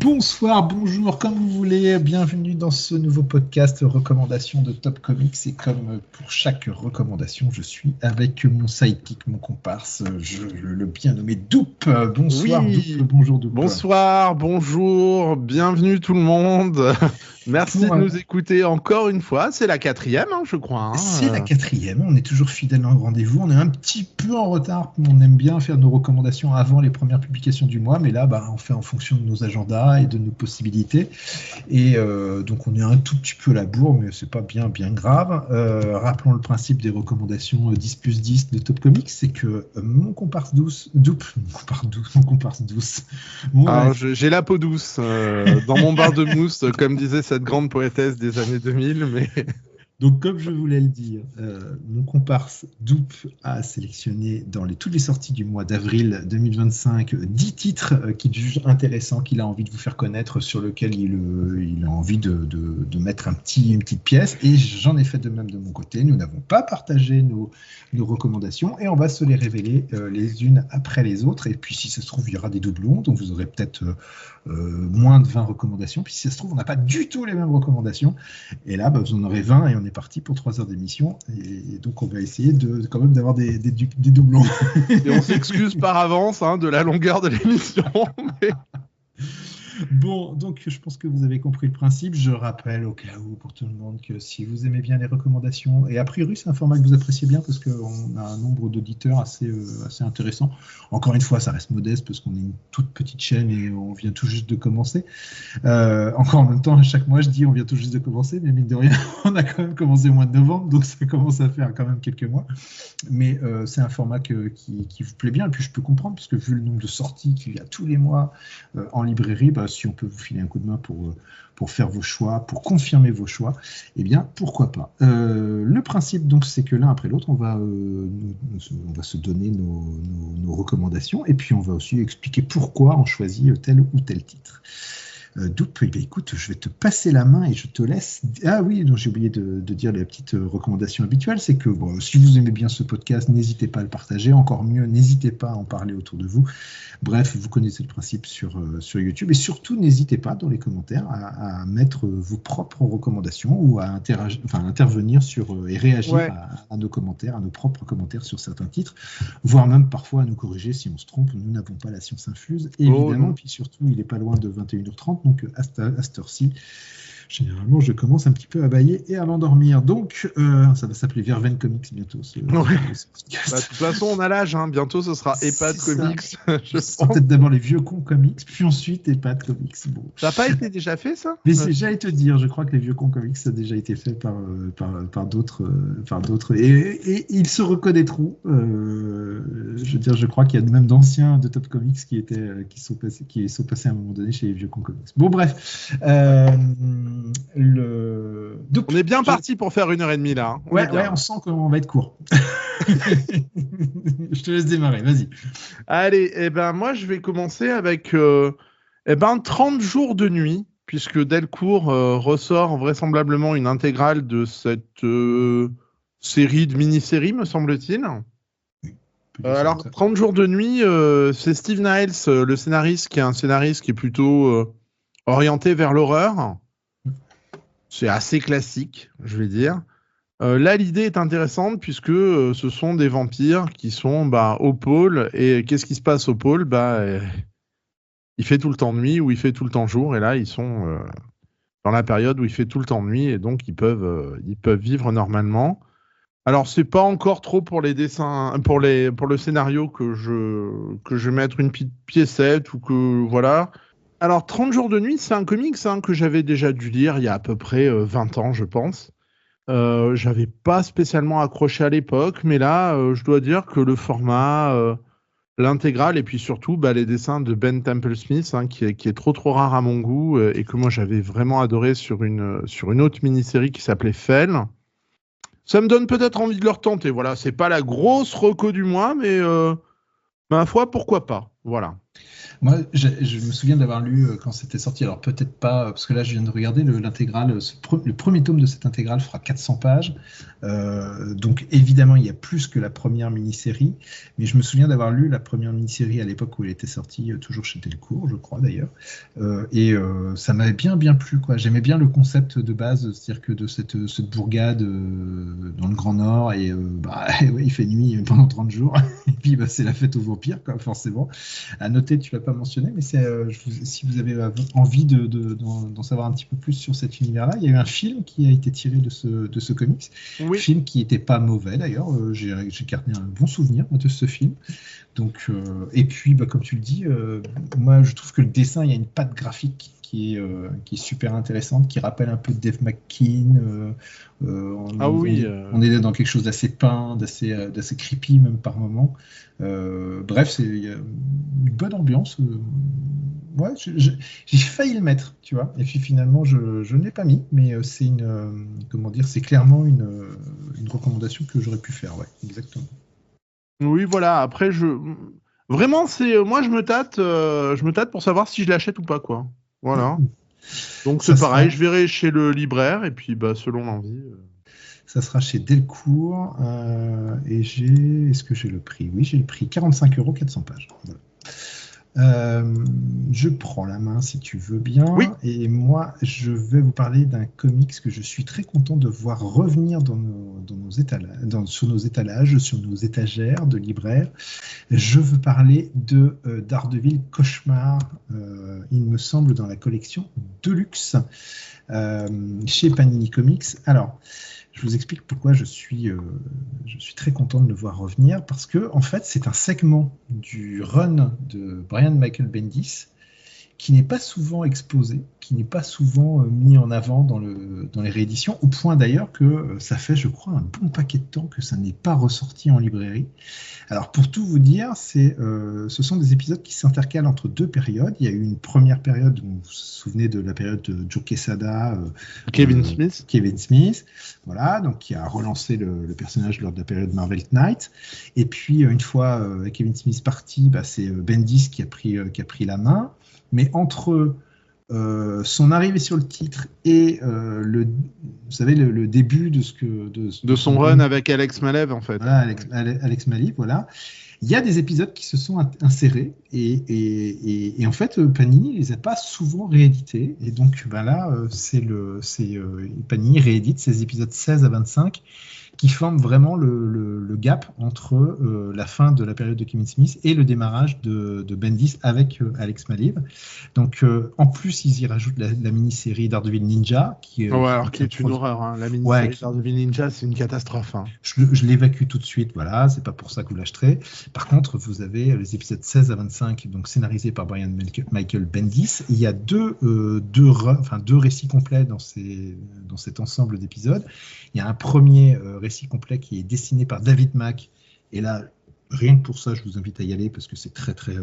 Bonsoir, bonjour, comme vous voulez, bienvenue dans ce nouveau podcast recommandation de Top Comics. Et comme pour chaque recommandation, je suis avec mon sidekick, mon comparse, le bien nommé Doup. Bonsoir Oui, Doup, bonjour Doup. bonsoir, bonjour, bienvenue tout le monde. Merci de nous écouter encore une fois. C'est la 4e, je crois. C'est la 4e, on est toujours fidèle au rendez-vous. On est un petit peu en retard, on aime bien faire nos recommandations avant les premières publications du mois, mais là, on fait en fonction de nos agendas et de nos possibilités. Et donc, on est un tout petit peu à la bourre, mais c'est pas bien grave. Rappelons le principe des recommandations 10 plus 10 de Top Comics, c'est que mon comparse douce. J'ai la peau douce dans mon bar de mousse, comme disait cette grande poétesse des années 2000, mais... Donc, comme je voulais le dire, mon comparse Doup a sélectionné dans toutes les sorties du mois d'avril 2025 10 titres qu'il juge intéressants, qu'il a envie de vous faire connaître, sur lesquels il a envie de mettre une petite pièce. Et j'en ai fait de même de mon côté. Nous n'avons pas partagé nos recommandations et on va se les révéler les unes après les autres. Et puis, si ça se trouve, il y aura des doublons, donc vous aurez peut-être moins de 20 recommandations. Puis, si ça se trouve, on n'a pas du tout les mêmes recommandations. Et là, vous en aurez 20 et on est parti pour 3 heures d'émission. Et donc, on va essayer quand même d'avoir des doublons. Et on s'excuse par avance de la longueur de l'émission. Mais... Bon, donc je pense que vous avez compris le principe. Je rappelle au cas où pour tout le monde que si vous aimez bien les recommandations, et a priori c'est un format que vous appréciez bien parce qu'on a un nombre d'auditeurs assez intéressant. Encore une fois, ça reste modeste parce qu'on est une toute petite chaîne et on vient tout juste de commencer. Encore en même temps, chaque mois je dis on vient tout juste de commencer, mais mine de rien, on a quand même commencé au mois de novembre, donc ça commence à faire quand même quelques mois. Mais c'est un format qui vous plaît bien, et puis je peux comprendre parce que vu le nombre de sorties qu'il y a tous les mois en librairie, si on peut vous filer un coup de main pour faire vos choix, pour confirmer vos choix, eh bien, pourquoi pas. Le principe, donc, c'est que l'un après l'autre, on va se donner nos recommandations, et puis on va aussi expliquer pourquoi on choisit tel ou tel titre. Doup, écoute, je vais te passer la main et je te laisse... Ah oui, donc j'ai oublié de dire la petite recommandation habituelle, c'est que si vous aimez bien ce podcast, n'hésitez pas à le partager, encore mieux, n'hésitez pas à en parler autour de vous. Bref, vous connaissez le principe sur YouTube, et surtout, n'hésitez pas dans les commentaires à mettre vos propres recommandations ou à intervenir et réagir à nos commentaires, à nos propres commentaires sur certains titres, voire même parfois à nous corriger si on se trompe. Nous n'avons pas la science infuse, évidemment, puis surtout, il n'est pas loin de 21h30, donc à cette heure-ci, généralement, je commence un petit peu à bâiller et à m'endormir. Donc, ça va s'appeler Verveine Comics bientôt. De toute façon, on a l'âge. Bientôt, ce sera EHPAD Comics. Peut-être d'abord les Vieux Cons Comics, puis ensuite EHPAD Comics. Bon. Ça n'a pas été déjà fait, ça ? Mais j'allais te dire, je crois que les Vieux Cons Comics, ça a déjà été fait par d'autres. Et ils se reconnaîtront. Je veux dire, je crois qu'il y a même d'anciens de Top Comics qui sont passés à un moment donné chez les Vieux Cons Comics. Bon, bref. On est bien parti pour faire 1h30 là. On sent qu'on va être court. Je te laisse démarrer, vas-y. Allez, moi je vais commencer avec 30 jours de nuit, puisque Delcourt ressort vraisemblablement une intégrale de cette série de mini-séries, me semble-t-il. Alors, 30 jours de nuit, c'est Steve Niles, le scénariste, qui est un scénariste qui est plutôt orienté vers l'horreur. C'est assez classique, je vais dire. Là, l'idée est intéressante puisque ce sont des vampires qui sont au pôle. Et qu'est-ce qui se passe au pôle ? Il fait tout le temps nuit ou il fait tout le temps jour. Et là, ils sont dans la période où il fait tout le temps nuit. Et donc, ils peuvent vivre normalement. Alors, c'est pas encore trop pour les dessins, pour le scénario que je vais mettre une petite piécette ou que voilà. Alors, 30 jours de nuit, c'est un comics que j'avais déjà dû lire il y a à peu près 20 ans, je pense. J'avais pas spécialement accroché à l'époque, mais là, je dois dire que le format, l'intégrale, et puis surtout les dessins de Ben Temple-Smith, qui est trop rare à mon goût, et que moi j'avais vraiment adoré sur une autre mini-série qui s'appelait Fell. Ça me donne peut-être envie de le retenter. Voilà, c'est pas la grosse reco du mois, mais ma foi, pourquoi pas. Voilà. Moi, je me souviens d'avoir lu quand c'était sorti, alors peut-être pas, parce que là je viens de regarder l'intégrale, le premier tome de cette intégrale fera 400 pages, donc évidemment il y a plus que la première mini-série, mais je me souviens d'avoir lu la première mini-série à l'époque où elle était sortie, toujours chez Delcourt, je crois d'ailleurs, et ça m'avait bien plu, quoi. J'aimais bien le concept de base, c'est-à-dire que de cette bourgade dans le Grand Nord, et ouais, il fait nuit pendant 30 jours, et puis c'est la fête aux vampires, quoi, forcément. À noter, tu l'as pas mentionné, mais si vous avez envie d'en savoir un petit peu plus sur cet univers-là, il y a eu un film qui a été tiré de ce comics. Oui. Film qui n'était pas mauvais d'ailleurs. J'ai gardé un bon souvenir de ce film. Donc, et puis, comme tu le dis, moi je trouve que le dessin, il y a une patte graphique qui est super intéressante, qui rappelle un peu Dave McKean. On est dans quelque chose d'assez peint, d'assez creepy même par moment. Bref, il y a une bonne ambiance. Ouais, j'ai failli le mettre, tu vois. Et puis finalement, je ne l'ai pas mis, mais comment dire, c'est clairement une recommandation que j'aurais pu faire, ouais, exactement. Oui, voilà. Après, vraiment, moi, je me tâte pour savoir si je l'achète ou pas, quoi. Voilà. Donc c'est pareil, je verrai chez le libraire et puis selon l'envie. Ça sera chez Delcourt et est-ce que j'ai le prix? Oui, j'ai le prix, 45 €, 400 pages. Voilà. Je prends la main si tu veux bien. Oui. Et moi, je vais vous parler d'un comics que je suis très content de voir revenir sur nos étalages, sur nos étagères de libraires. Je veux parler de Daredevil Cauchemar, il me semble, dans la collection Deluxe chez Panini Comics. Alors, je vous explique pourquoi je suis très content de le voir revenir, parce que en fait, c'est un segment du run de Brian Michael Bendis qui n'est pas souvent exposé, qui n'est pas souvent mis en avant dans les rééditions, au point d'ailleurs que ça fait, je crois, un bon paquet de temps que ça n'est pas ressorti en librairie. Alors, pour tout vous dire, ce sont des épisodes qui s'intercalent entre deux périodes. Il y a eu une première période, vous vous souvenez de la période de Joe Quesada, Kevin Smith, voilà, donc qui a relancé le personnage lors de la période Marvel Knight. Et puis, une fois Kevin Smith parti, c'est Bendis qui a pris la main. Mais entre son arrivée sur le titre et vous savez, le début de son run avec Alex Maleev, en fait. Voilà, Alex Maleev, voilà. Il y a des épisodes qui se sont insérés et en fait, Panini les a pas souvent réédités. Et donc là, Panini réédite ces épisodes 16 à 25 qui forment vraiment le gap entre la fin de la période de Kevin Smith et le démarrage de Bendis avec Alex Maleev. Donc, en plus, ils y rajoutent la mini-série Daredevil Ninja. Qui est une horreur. Hein. La mini-série Daredevil Ninja, c'est une catastrophe. Hein. Je l'évacue tout de suite, voilà, c'est pas pour ça que vous l'acheterez. Par contre, vous avez les épisodes 16 à 25, donc scénarisés par Brian Michael Bendis. Il y a deux récits complets dans cet ensemble d'épisodes. Il y a un premier récit complet qui est dessiné par David Mack. Et là, rien que pour ça, je vous invite à y aller parce que c'est très, très.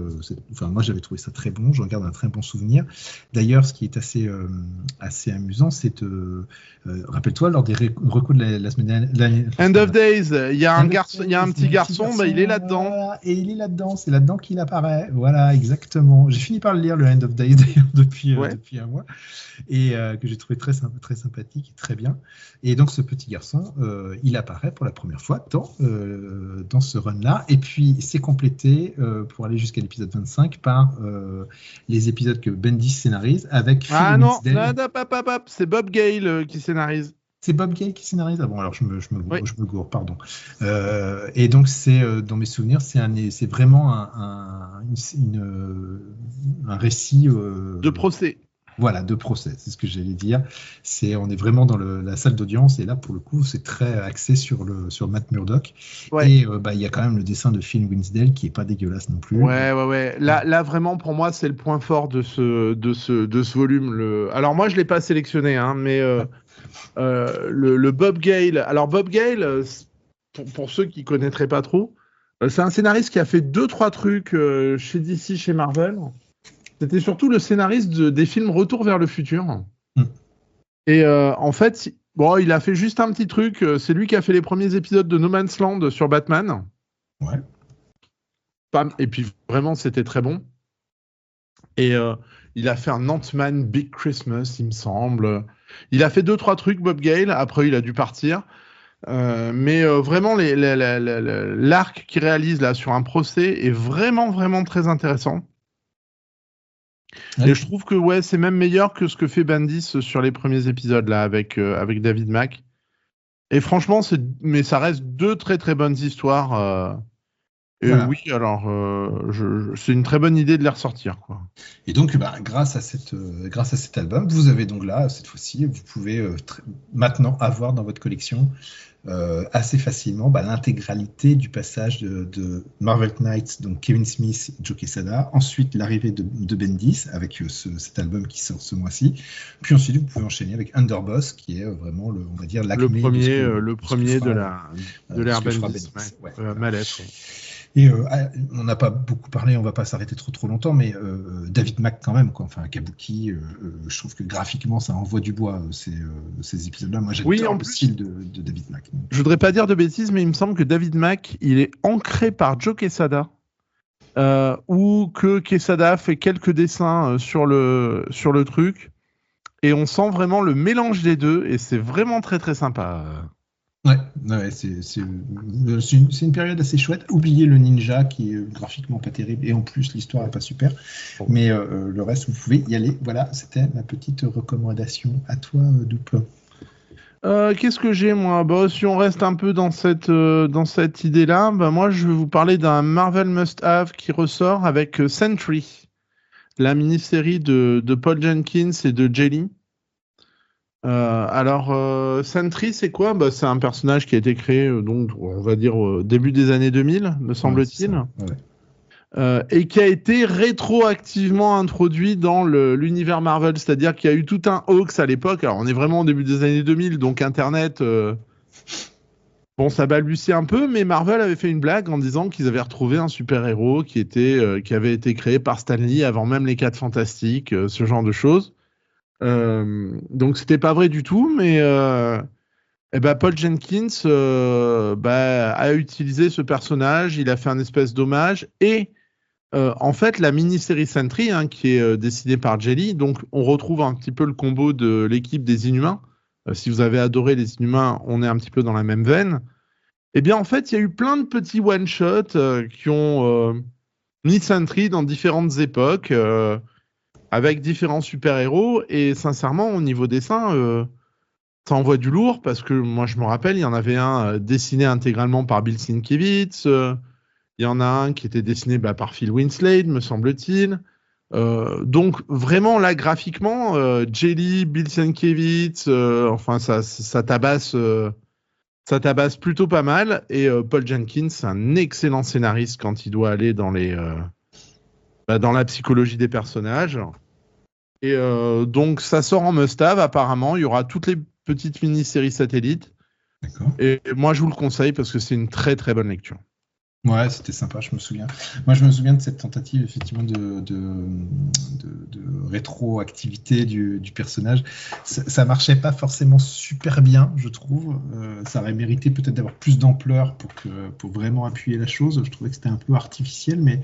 Moi, j'avais trouvé ça très bon. J'en garde un très bon souvenir. D'ailleurs, ce qui est assez amusant, c'est rappelle-toi, lors des recos de la semaine dernière. End of Days, il y a un petit garçon, il est là-dedans. Et il est là-dedans, c'est là-dedans qu'il apparaît. Voilà, exactement. J'ai fini par le lire, le End of Days, d'ailleurs, depuis un mois. Et que j'ai trouvé très sympathique et très bien. Et donc, ce petit garçon, il apparaît pour la première fois dans ce run-là. Et puis, c'est complété pour aller jusqu'à l'épisode 25 par les épisodes que Bendis scénarise avec Phil Winsdale. C'est Bob Gale qui scénarise. C'est Bob Gale qui scénarise. Ah bon, alors je me gourre, pardon. Et donc, dans mes souvenirs, c'est vraiment un récit de procès. Voilà, de procès, c'est ce que j'allais dire. On est vraiment dans la salle d'audience et là, pour le coup, c'est très axé sur Matt Murdock. Ouais. Et il y a quand même le dessin de Phil Winsdale qui est pas dégueulasse non plus. Ouais. Là, vraiment, pour moi, c'est le point fort de ce volume. Alors moi, je l'ai pas sélectionné, hein, mais le Bob Gale. Alors Bob Gale, pour ceux qui connaîtraient pas trop, c'est un scénariste qui a fait 2-3 trucs chez DC, chez Marvel. C'était surtout le scénariste des films Retour vers le futur. Et en fait, il a fait juste un petit truc. C'est lui qui a fait les premiers épisodes de No Man's Land sur Batman. Ouais. Et puis vraiment, c'était très bon. Et il a fait un Ant-Man Big Christmas, il me semble. Il a fait 2-3 trucs, Bob Gale. Après, il a dû partir. Mais vraiment, l'arc qu'il réalise là sur un procès est vraiment, vraiment très intéressant. Ouais. Et je trouve que ouais, c'est même meilleur que ce que fait Bendis sur les premiers épisodes là avec David Mack. Et franchement, mais ça reste 2 très très bonnes histoires. Et Voilà. oui, alors c'est une très bonne idée de les ressortir, quoi. Et donc, grâce à cet album, vous avez donc là, cette fois-ci, vous pouvez maintenant avoir dans votre collection assez facilement l'intégralité du passage de Marvel Knights, donc Kevin Smith, Joe Quesada, ensuite l'arrivée de Bendis avec cet album qui sort ce mois-ci, puis ensuite vous pouvez enchaîner avec Underboss qui est vraiment on va dire l'acmé le premier de l'ère Bendis. Malette. Et on n'a pas beaucoup parlé, on va pas s'arrêter trop longtemps, mais David Mack quand même, quoi. Enfin Kabuki, je trouve que graphiquement ça envoie du bois ces épisodes-là. Moi j'adore le style de David Mack. Je voudrais pas dire de bêtises, mais il me semble que David Mack, il est ancré par Joe Quesada, ou que Quesada fait quelques dessins sur le truc, et on sent vraiment le mélange des deux, et c'est vraiment très très sympa. Ouais, c'est une période assez chouette. Oubliez le ninja qui est graphiquement pas terrible et en plus l'histoire est pas super. Mais le reste, vous pouvez y aller. Voilà, c'était ma petite recommandation. À toi, Doupe. Qu'est-ce que j'ai, moi ? Si on reste un peu dans cette idée-là, moi je vais vous parler d'un Marvel Must-Have qui ressort avec Sentry, la mini-série de Paul Jenkins et de Jelly. Sentry, c'est quoi ? C'est un personnage qui a été créé, donc, on va dire, au début des années 2000, me semble-t-il. Ouais. Et qui a été rétroactivement introduit dans l'univers Marvel, c'est-à-dire qu'il y a eu tout un hoax à l'époque. Alors, on est vraiment au début des années 2000, donc Internet, ça balbutie un peu, mais Marvel avait fait une blague en disant qu'ils avaient retrouvé un super-héros qui avait été créé par Stan Lee avant même les 4 Fantastiques, ce genre de choses. Donc c'était pas vrai du tout, mais Paul Jenkins a utilisé ce personnage, il a fait un espèce d'hommage, et en fait la mini-série Sentry, qui est dessinée par Jelly, donc on retrouve un petit peu le combo de l'équipe des Inhumains. Si vous avez adoré les Inhumains, on est un petit peu dans la même veine. Et bien en fait il y a eu plein de petits one-shots qui ont mis Sentry dans différentes époques, avec différents super-héros, et sincèrement, au niveau dessin, ça envoie du lourd, parce que moi, je me rappelle, il y en avait un dessiné intégralement par Bill Sienkiewicz, il y en a un qui était dessiné par Phil Winslade, me semble-t-il. Donc, vraiment, là, graphiquement, Jelly, Bill Sienkiewicz, ça tabasse plutôt pas mal, et Paul Jenkins, c'est un excellent scénariste quand il doit aller dans dans la psychologie des personnages. Et donc ça sort en must-have apparemment. Il y aura toutes les petites mini-séries satellites. D'accord. Et moi je vous le conseille parce que c'est une très très bonne lecture. Ouais, c'était sympa, je me souviens. Moi, je me souviens de cette tentative, effectivement, de rétroactivité du personnage. Ça marchait pas forcément super bien, je trouve. Ça aurait mérité peut-être d'avoir plus d'ampleur pour vraiment appuyer la chose. Je trouvais que c'était un peu artificiel, mais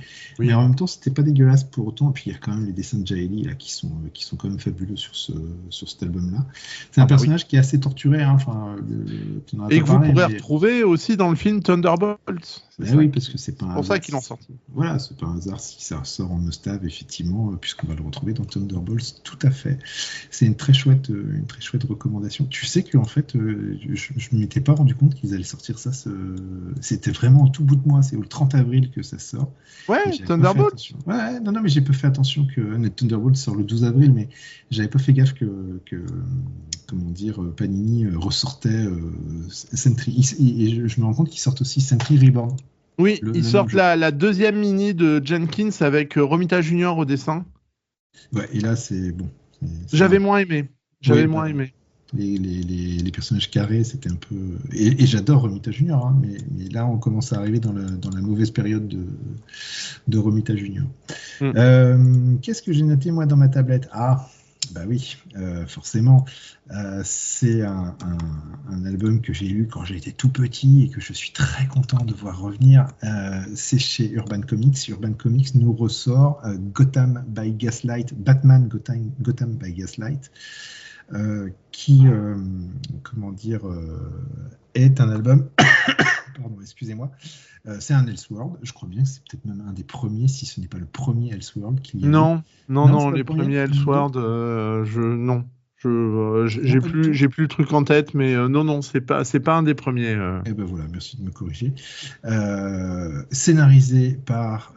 en même temps, c'était pas dégueulasse pour autant. Et puis, il y a quand même les dessins de Jaeli là, qui sont quand même fabuleux sur cet album-là. C'est un personnage qui est assez torturé. Et que vous pourrez retrouver aussi dans le film Thunderbolts. Oui, parce que c'est pas pour ça qu'ils l'ont sorti. Voilà, c'est pas un hasard si ça sort en must-have, effectivement, puisqu'on va le retrouver dans Thunderbolts, tout à fait. C'est une très chouette recommandation. Tu sais qu'en fait, je ne m'étais pas rendu compte qu'ils allaient sortir ça. C'était vraiment au tout bout de moi. C'est au 30 avril que ça sort. Ouais, Thunderbolts. Ouais, non, mais j'ai pas fait attention que Thunderbolts sort le 12 avril, mais j'avais pas fait gaffe que comment dire, Panini ressortait Sentry. Et je me rends compte qu'ils sortent aussi Sentry Reborn. Oui, ils sortent la deuxième mini de Jenkins avec Romita Junior au dessin. Ouais, et là, c'est bon. J'avais moins aimé. Les personnages carrés, c'était un peu... Et j'adore Romita Junior, mais là, on commence à arriver dans la mauvaise période de Romita Junior. Qu'est-ce que j'ai noté, moi, dans ma tablette ? bah oui, forcément. C'est un album que j'ai lu quand j'ai été tout petit et que je suis très content de voir revenir. C'est chez Urban Comics. Urban Comics nous ressort Gotham by Gaslight, Batman Gotham by Gaslight, qui, comment dire, est un album. Pardon, excusez-moi. C'est un Elseworld. Je crois bien que c'est peut-être même un des premiers, si ce n'est pas le premier Elseworld qu'il y a eu. Non, c'est pas les le premier. premiers Elseworld, non. J'ai Pas du plus, tout. j'ai plus le truc en tête, mais non, c'est pas un des premiers. Eh ben voilà, merci de me corriger. Scénarisé par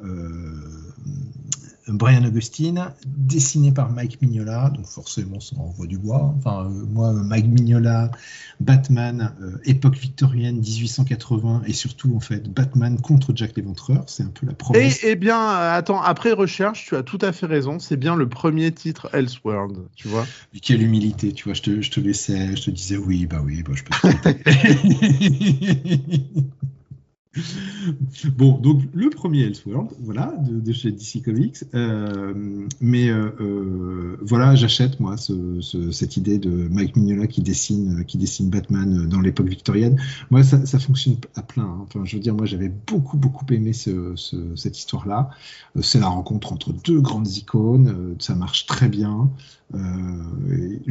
Brian Augustine, dessiné par Mike Mignola, donc forcément ça envoie du bois. Enfin, moi, Mike Mignola, Batman, époque victorienne, 1880, et surtout en fait Batman contre Jack l'Éventreur, c'est un peu la promesse. Eh bien, attends, après recherche, tu as tout à fait raison, c'est bien le premier titre Elseworld, tu vois. Et quelle humilité, tu vois, je te laissais, je te disais oui, bah, je peux te Bon, donc le premier Elseworld, voilà, de chez DC Comics. Voilà, j'achète moi cette idée de Mike Mignola qui dessine Batman dans l'époque victorienne. Moi, ça fonctionne à plein. Hein. Enfin, je veux dire, moi, j'avais beaucoup aimé cette histoire-là. C'est la rencontre entre deux grandes icônes. Ça marche très bien. Rien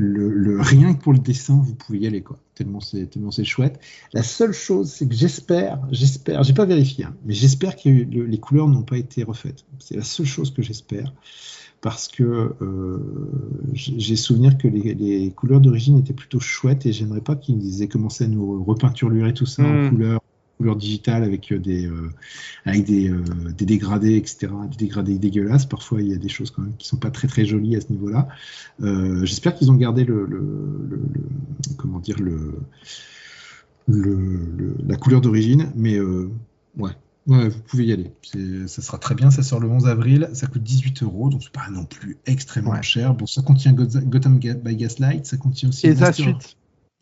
que pour le dessin, vous pouvez y aller, quoi. Tellement c'est chouette. La seule chose, c'est que j'espère, j'ai pas vérifié, hein, mais j'espère que les couleurs n'ont pas été refaites. C'est la seule chose que j'espère, parce que j'ai souvenir que les couleurs d'origine étaient plutôt chouettes et j'aimerais pas qu'ils aient commencé à nous repeinturer tout ça en couleur digitale avec des dégradés, etc., des dégradés dégueulasses. Parfois, il y a des choses quand même qui sont pas très jolies à ce niveau-là. J'espère qu'ils ont gardé comment dire, la couleur d'origine, mais ouais, vous pouvez y aller. Ça sera très bien. Ça sort le 11 avril. Ça coûte 18 €, donc c'est pas non plus extrêmement cher. Bon, ça contient Gotham by Gaslight, ça contient aussi. Et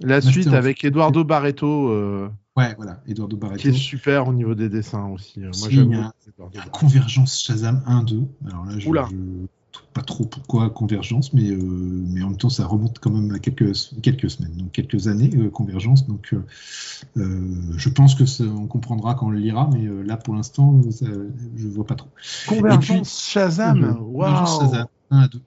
la suite avec Eduardo Barreto. Ouais, voilà, Eduardo Barreto. Qui est super au niveau des dessins aussi. Moi, il y a Convergence Shazam 1-2. Alors là, je pas trop pourquoi Convergence, mais en même temps, ça remonte quand même à quelques semaines, donc quelques années, Convergence. Donc, je pense on comprendra quand on le lira, mais là, pour l'instant, je vois pas trop. Convergence Shazam, waouh. Shazam 1-2.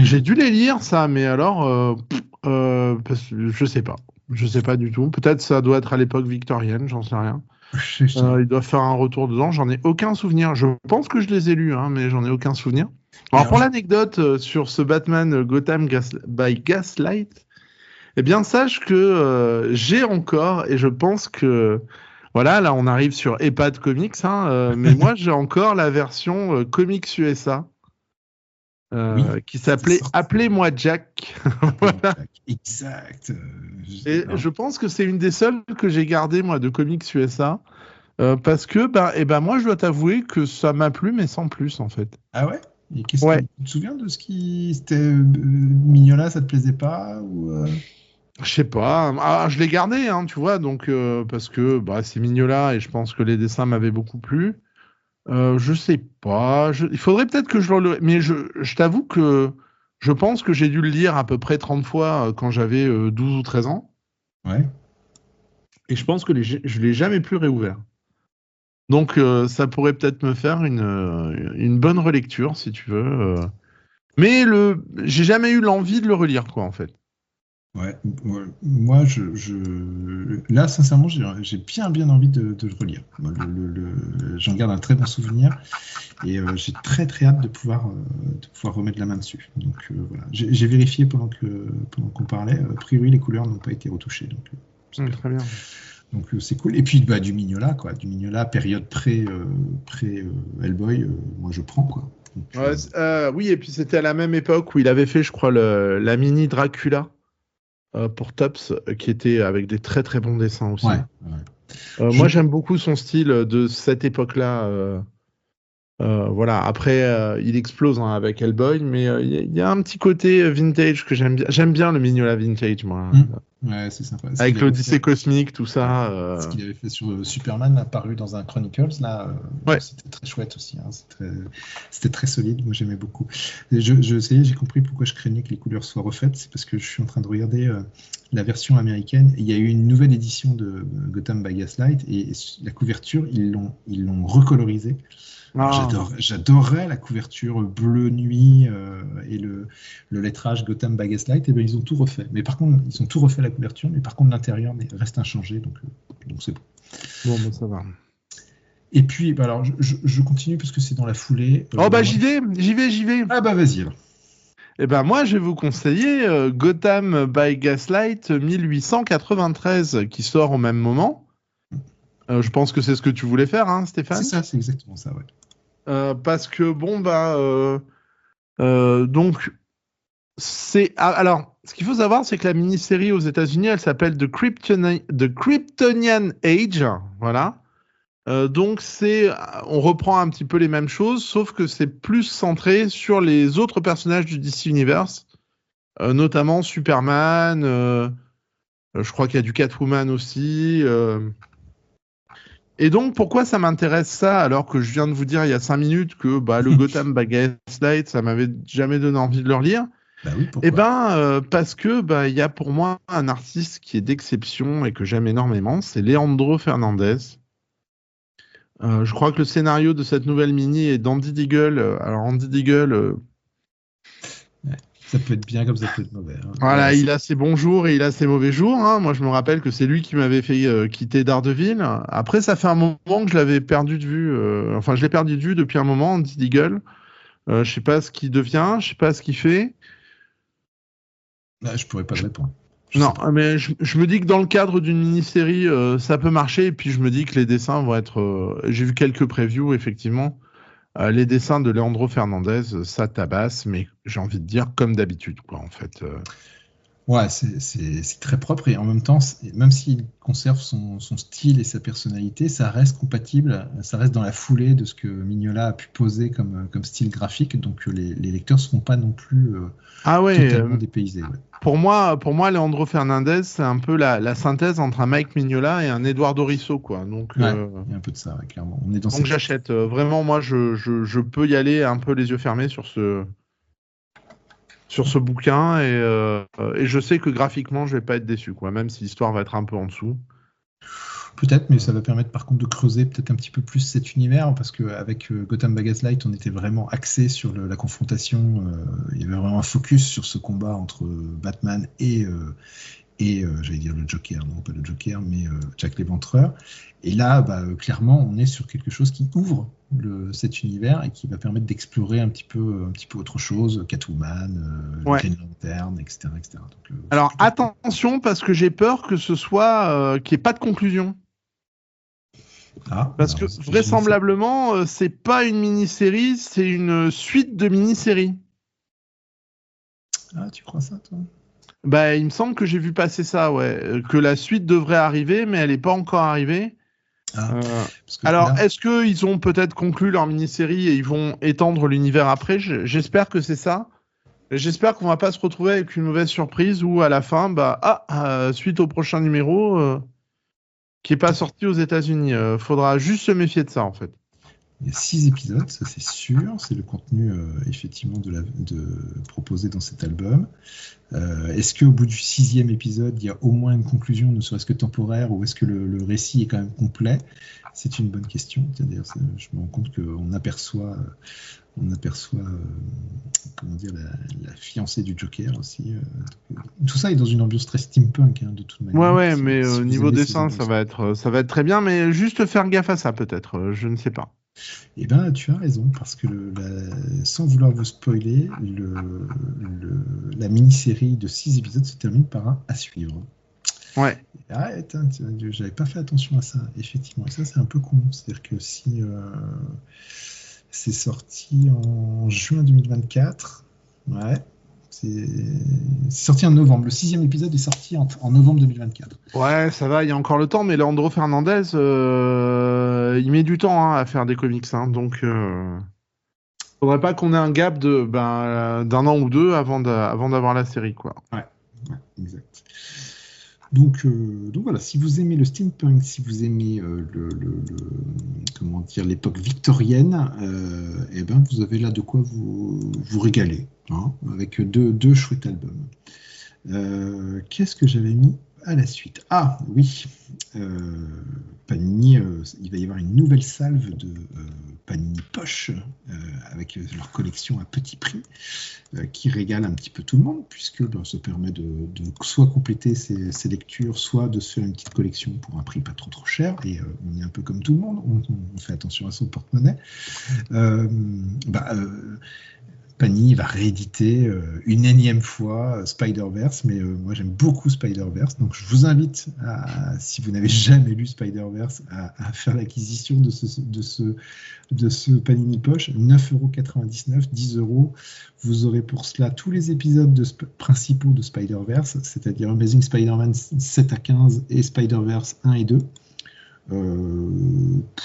J'ai dû les lire, ça, mais alors, je sais pas. Je sais pas du tout. Peut-être ça doit être à l'époque victorienne, j'en sais rien. Ils doivent faire un retour dedans. J'en ai aucun souvenir. Je pense que je les ai lus, hein, mais j'en ai aucun souvenir. Alors pour l'anecdote sur ce Batman Gotham by Gaslight, eh bien sache que j'ai encore, et je pense que voilà, là on arrive sur EHPAD Comics, hein, mais moi j'ai encore la version Comics USA. Qui s'appelait Appelez-moi Jack. Voilà. Exact. Et je pense que c'est une des seules que j'ai gardées moi de Comics USA parce que moi je dois t'avouer que ça m'a plu mais sans plus en fait. Ah ouais. Et tu te souviens de ce qui c'était Mignola, ça te plaisait pas ou Je sais pas. Je l'ai gardé, hein, tu vois, donc parce que c'est Mignola et je pense que les dessins m'avaient beaucoup plu. Je sais pas. Il faudrait peut-être que je le... Mais je t'avoue que je pense que j'ai dû le lire à peu près 30 fois quand j'avais 12 ou 13 ans. Ouais. Et je pense que je l'ai jamais plus réouvert. Donc ça pourrait peut-être me faire une bonne relecture, si tu veux. Mais j'ai jamais eu l'envie de le relire, quoi, en fait. Ouais. Moi, là, sincèrement, j'ai bien envie de le relire. Moi, j'en garde un très bon souvenir et j'ai très hâte de pouvoir remettre la main dessus. Donc voilà, j'ai vérifié pendant qu'on parlait. A priori, les couleurs n'ont pas été retouchées. Donc très bien. Donc c'est cool. Et puis du Mignola, quoi, du Mignola période pré Hellboy, moi je prends, quoi. Donc, oui, et puis c'était à la même époque où il avait fait, je crois, la mini Dracula. Pour Tops, qui était avec des très bons dessins aussi. Ouais. Moi, j'aime beaucoup son style de cette époque-là. Voilà. Après, il explose avec Hellboy, mais il y a un petit côté vintage que j'aime bien. J'aime bien le Mignola vintage, moi. Ouais, c'est sympa. Avec l'Odyssée cosmique, tout ça. Ce qu'il avait fait sur Superman, apparu dans un Chronicles, là, Ouais. c'était très chouette aussi. Hein, c'était très solide, moi j'aimais beaucoup. Et ça y est, j'ai compris pourquoi je craignais que les couleurs soient refaites. C'est parce que je suis en train de regarder la version américaine. Il y a eu une nouvelle édition de Gotham by Gaslight et la couverture, ils l'ont recolorisée. J'adorerais la couverture bleu nuit et le lettrage Gotham by Gaslight. Et ben, ils ont tout refait. Mais par contre, ils ont tout refait la couverture, mais par contre l'intérieur reste inchangé, donc c'est bon. Bon, ben ça va. Et puis, bah, alors, je continue parce que c'est dans la foulée. J'y vais. Ah bah vas-y alors. Eh ben moi, je vais vous conseiller Gotham by Gaslight 1893 qui sort au même moment. Je pense que c'est ce que tu voulais faire, hein, Stéphane. C'est ça, c'est exactement ça, ouais. Parce que bon donc alors ce qu'il faut savoir, c'est que la mini-série aux États-Unis, elle s'appelle The Kryptonian Age, voilà. Donc on reprend un petit peu les mêmes choses, sauf que c'est plus centré sur les autres personnages du DC Universe, notamment Superman. Je crois qu'il y a du Catwoman aussi. Et donc, pourquoi ça m'intéresse ça, alors que je viens de vous dire il y a 5 minutes que le Gotham by Gaslight, ça m'avait jamais donné envie de le relire. Bah oui, pourquoi ? Parce que il y a pour moi un artiste qui est d'exception et que j'aime énormément, c'est Leandro Fernandez. Je crois que le scénario de cette nouvelle mini est d'Andy Deagle. Alors Andy Deagle, ça peut être bien comme ça peut être mauvais. Hein. Voilà, il a ses bons jours et il a ses mauvais jours. Hein. Moi, je me rappelle que c'est lui qui m'avait fait quitter Daredevil. Après, ça fait un moment que je l'avais perdu de vue. Je l'ai perdu de vue depuis un moment, Andy Deagle. Je sais pas ce qu'il devient, je sais pas ce qu'il fait. Là, je pourrais pas te répondre. Non, mais je me dis que dans le cadre d'une mini-série, ça peut marcher. Et puis, je me dis que les dessins vont être... J'ai vu quelques previews, effectivement. Les dessins de Leandro Fernandez, ça tabasse, mais j'ai envie de dire comme d'habitude, quoi, en fait. Ouais, c'est très propre et en même temps, même s'il conserve son style et sa personnalité, ça reste compatible, ça reste dans la foulée de ce que Mignola a pu poser comme style graphique, donc les lecteurs ne seront pas non plus totalement dépaysés. Ouais. Pour moi, Leandro Fernandez, c'est un peu la synthèse entre un Mike Mignola et un Eduardo Risso, quoi. Donc, il y a un peu de ça, ouais, clairement. On est dans donc j'achète. Vraiment, moi, je peux y aller un peu les yeux fermés sur ce bouquin et je sais que graphiquement, je vais pas être déçu, quoi, même si l'histoire va être un peu en dessous. Peut-être, mais ça va permettre par contre de creuser peut-être un petit peu plus cet univers, parce qu'avec Gotham by Gaslight, on était vraiment axé sur la confrontation. Il y avait vraiment un focus sur ce combat entre Batman et j'allais dire le Joker, non pas le Joker, mais Jack l'Éventreur. Et là, clairement, on est sur quelque chose qui ouvre cet univers et qui va permettre d'explorer un petit peu autre chose, Catwoman, Green Lantern, etc. Donc, alors attention, parce que j'ai peur que ce soit qu'il n'y ait pas de conclusion. Parce que vraisemblablement, c'est pas une mini-série, c'est une suite de mini-séries. Ah, tu crois ça, toi ? Il me semble que j'ai vu passer ça, ouais. Que la suite devrait arriver, mais elle n'est pas encore arrivée. Est-ce qu'ils ont peut-être conclu leur mini-série et ils vont étendre l'univers après ? J'espère que c'est ça. J'espère qu'on va pas se retrouver avec une mauvaise surprise où à la fin, suite au prochain numéro, qui n'est pas sorti aux États-Unis. Faudra juste se méfier de ça, en fait. Il y a 6 épisodes, ça c'est sûr. C'est le contenu effectivement proposé dans cet album. Est-ce qu'au bout du 6e épisode, il y a au moins une conclusion, ne serait-ce que temporaire, ou est-ce que le récit est quand même complet ? C'est une bonne question. D'ailleurs, je me rends compte qu'on aperçoit, comment dire, la fiancée du Joker aussi. Tout ça est dans une ambiance très steampunk, de toute manière. Ouais, mais niveau dessin, ça va être très bien, mais juste faire gaffe à ça, peut-être. Je ne sais pas. Eh bien, tu as raison, parce que sans vouloir vous spoiler, la mini-série de 6 épisodes se termine par un à suivre. Ouais. Arrête, j'avais pas fait attention à ça, effectivement. Et ça, c'est un peu con. C'est-à-dire que si c'est sorti en juin 2024, ouais. C'est sorti en novembre. Le 6e épisode est sorti en novembre 2024. Ouais, ça va, il y a encore le temps, mais Leandro Fernandez, il met du temps à faire des comics. Donc, faudrait pas qu'on ait un gap d'un an ou deux avant d'avoir la série, quoi. Ouais, exact. Donc voilà, si vous aimez le steampunk, si vous aimez comment dire, l'époque victorienne, eh ben vous avez là de quoi vous régaler, hein, avec deux chouettes albums. Qu'est-ce que j'avais mis à la suite? Ah oui, euh, Panini, il va y avoir une nouvelle salve de Panini Poche avec leur collection à petit prix qui régale un petit peu tout le monde puisque ben, ça permet de soit compléter ses lectures, soit de se faire une petite collection pour un prix pas trop cher. Et on est un peu comme tout le monde, on fait attention à son porte-monnaie. Euh, bah, Panini va rééditer une énième fois Spider-Verse, mais moi j'aime beaucoup Spider-Verse, donc je vous invite, si vous n'avez jamais lu Spider-Verse, à faire l'acquisition de ce Panini Poche, 9,99 €, 10 €. Vous aurez pour cela tous les épisodes principaux de Spider-Verse, c'est-à-dire Amazing Spider-Man 7 à 15 et Spider-Verse 1 et 2.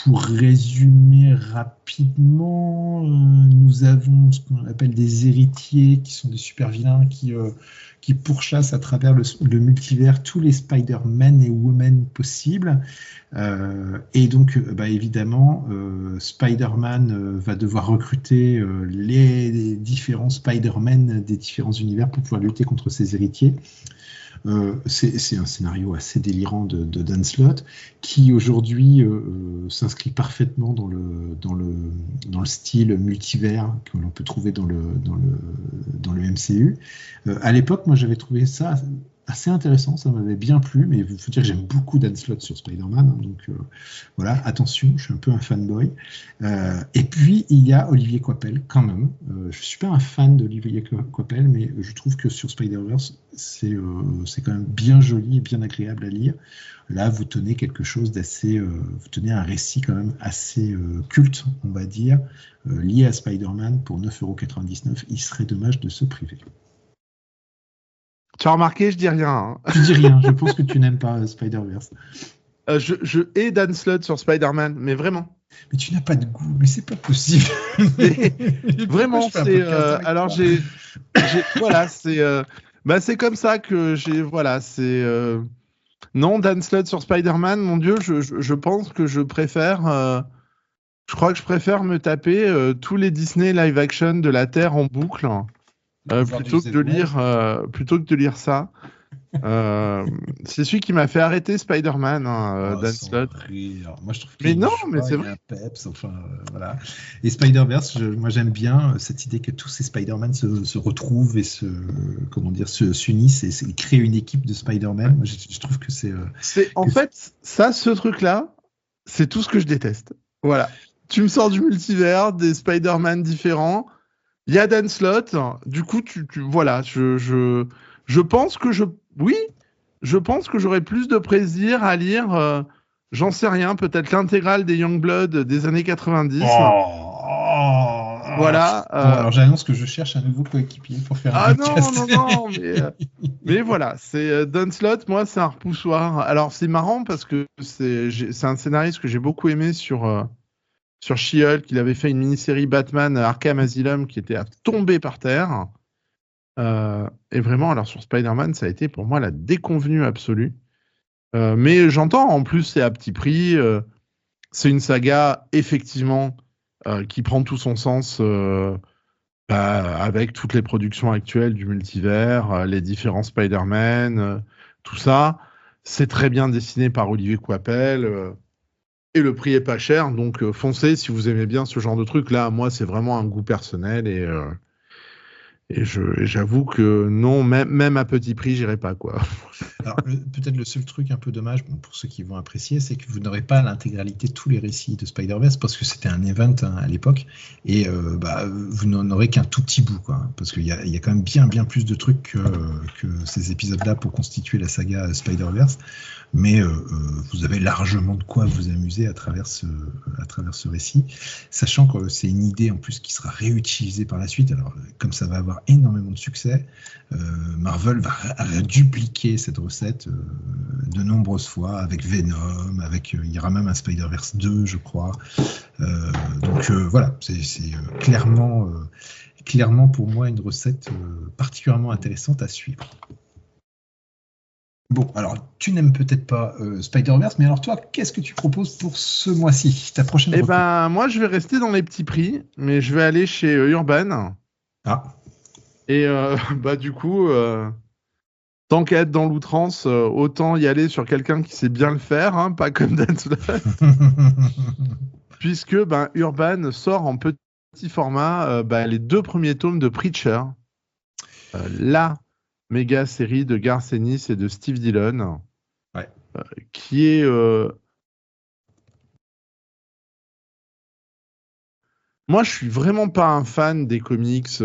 Pour résumer rapidement, nous avons ce qu'on appelle des héritiers qui sont des super vilains qui pourchassent à travers le multivers tous les Spider-Man et Women possibles. Et donc, bah, évidemment, Spider-Man va devoir recruter les différents Spider-Man des différents univers pour pouvoir lutter contre ses héritiers. C'est un scénario assez délirant de Dan Slott qui aujourd'hui s'inscrit parfaitement dans le style multivers que l'on peut trouver dans le MCU. À l'époque, moi j'avais trouvé ça assez intéressant, ça m'avait bien plu, mais il faut dire que j'aime beaucoup Dan Slott sur Spider-Man, hein, donc voilà, attention, je suis un peu un fanboy. Et puis il y a Olivier Coipel quand même. Je suis pas un fan d'Olivier Coipel, mais je trouve que sur Spider-Verse c'est quand même bien joli et bien agréable à lire. Là, vous tenez quelque chose d'assez, vous tenez un récit quand même assez culte, on va dire, lié à Spider-Man pour 9,99 €. Il serait dommage de se priver. Tu as remarqué, je dis rien. Hein. Tu dis rien, je pense que tu n'aimes pas Spider-Verse. Je hais Dan Slott sur Spider-Man, mais vraiment. Mais tu n'as pas de goût, mais c'est pas possible. Vraiment, c'est. Alors voilà, c'est comme ça que voilà, c'est. Non, Dan Slott sur Spider-Man, mon Dieu, je pense que je préfère. Je crois que je préfère me taper tous les Disney live action de la Terre en boucle. Plutôt que de lire ça. C'est celui qui m'a fait arrêter Spider-Man, Dan Slott. Moi, je trouve mais non, mais c'est vrai. Un peps, enfin, voilà. Et Spider-Verse, moi j'aime bien cette idée que tous ces Spider-Man se retrouvent et s'unissent et créent une équipe de Spider-Man. Moi, je trouve que c'est. En fait, ce truc-là, c'est tout ce que je déteste. Voilà. Tu me sors du multivers, des Spider-Man différents. Il y a Dan Slott, du coup, voilà, je pense que je pense que j'aurais plus de plaisir à lire, j'en sais rien, peut-être l'intégrale des Youngblood des années 90. Voilà. Bon, alors j'annonce que je cherche un nouveau coéquipier pour faire un podcast. Non, mais voilà, c'est Dan Slott, moi, c'est un repoussoir. Alors, c'est marrant parce que c'est un scénariste que j'ai beaucoup aimé sur She-Hulk, il avait fait une mini-série Batman Arkham Asylum qui était à tomber par terre. Et vraiment, alors sur Spider-Man, ça a été pour moi la déconvenue absolue. Mais j'entends, en plus, c'est à petit prix. C'est une saga, effectivement, qui prend tout son sens avec toutes les productions actuelles du multivers, les différents Spider-Man, tout ça. C'est très bien dessiné par Olivier Coipel. Et le prix est pas cher, donc foncez si vous aimez bien ce genre de truc. Là, moi, c'est vraiment un goût personnel et j'avoue que non, même à petit prix, j'irai pas, quoi. Alors, peut-être le seul truc un peu dommage, bon, pour ceux qui vont apprécier, c'est que vous n'aurez pas l'intégralité de tous les récits de Spider-Verse parce que c'était un event à l'époque et vous n'en aurez qu'un tout petit bout, quoi, parce qu'il y a quand même bien plus de trucs que ces épisodes-là pour constituer la saga Spider-Verse. Mais vous avez largement de quoi vous amuser à travers ce récit, sachant que c'est une idée en plus qui sera réutilisée par la suite. Alors, comme ça va avoir énormément de succès, Marvel va dupliquer cette recette de nombreuses fois avec Venom, il y aura même un Spider-Verse 2, je crois. Donc voilà, c'est clairement pour moi une recette particulièrement intéressante à suivre. Bon, alors, tu n'aimes peut-être pas Spider-Verse, mais alors toi, qu'est-ce que tu proposes pour ce mois-ci, ta prochaine Eh recrue? ben, moi, je vais rester dans les petits prix, mais je vais aller chez Urban. Ah. Et bah, du coup, tant qu'à être dans l'outrance, autant y aller sur quelqu'un qui sait bien le faire, hein, pas comme Dan Slott, puisque ben, Urban sort en petit format bah, les 2 premiers tomes de Preacher, la méga série de Garth Ennis et de Steve Dillon, Ouais. qui est moi, je suis vraiment pas un fan des comics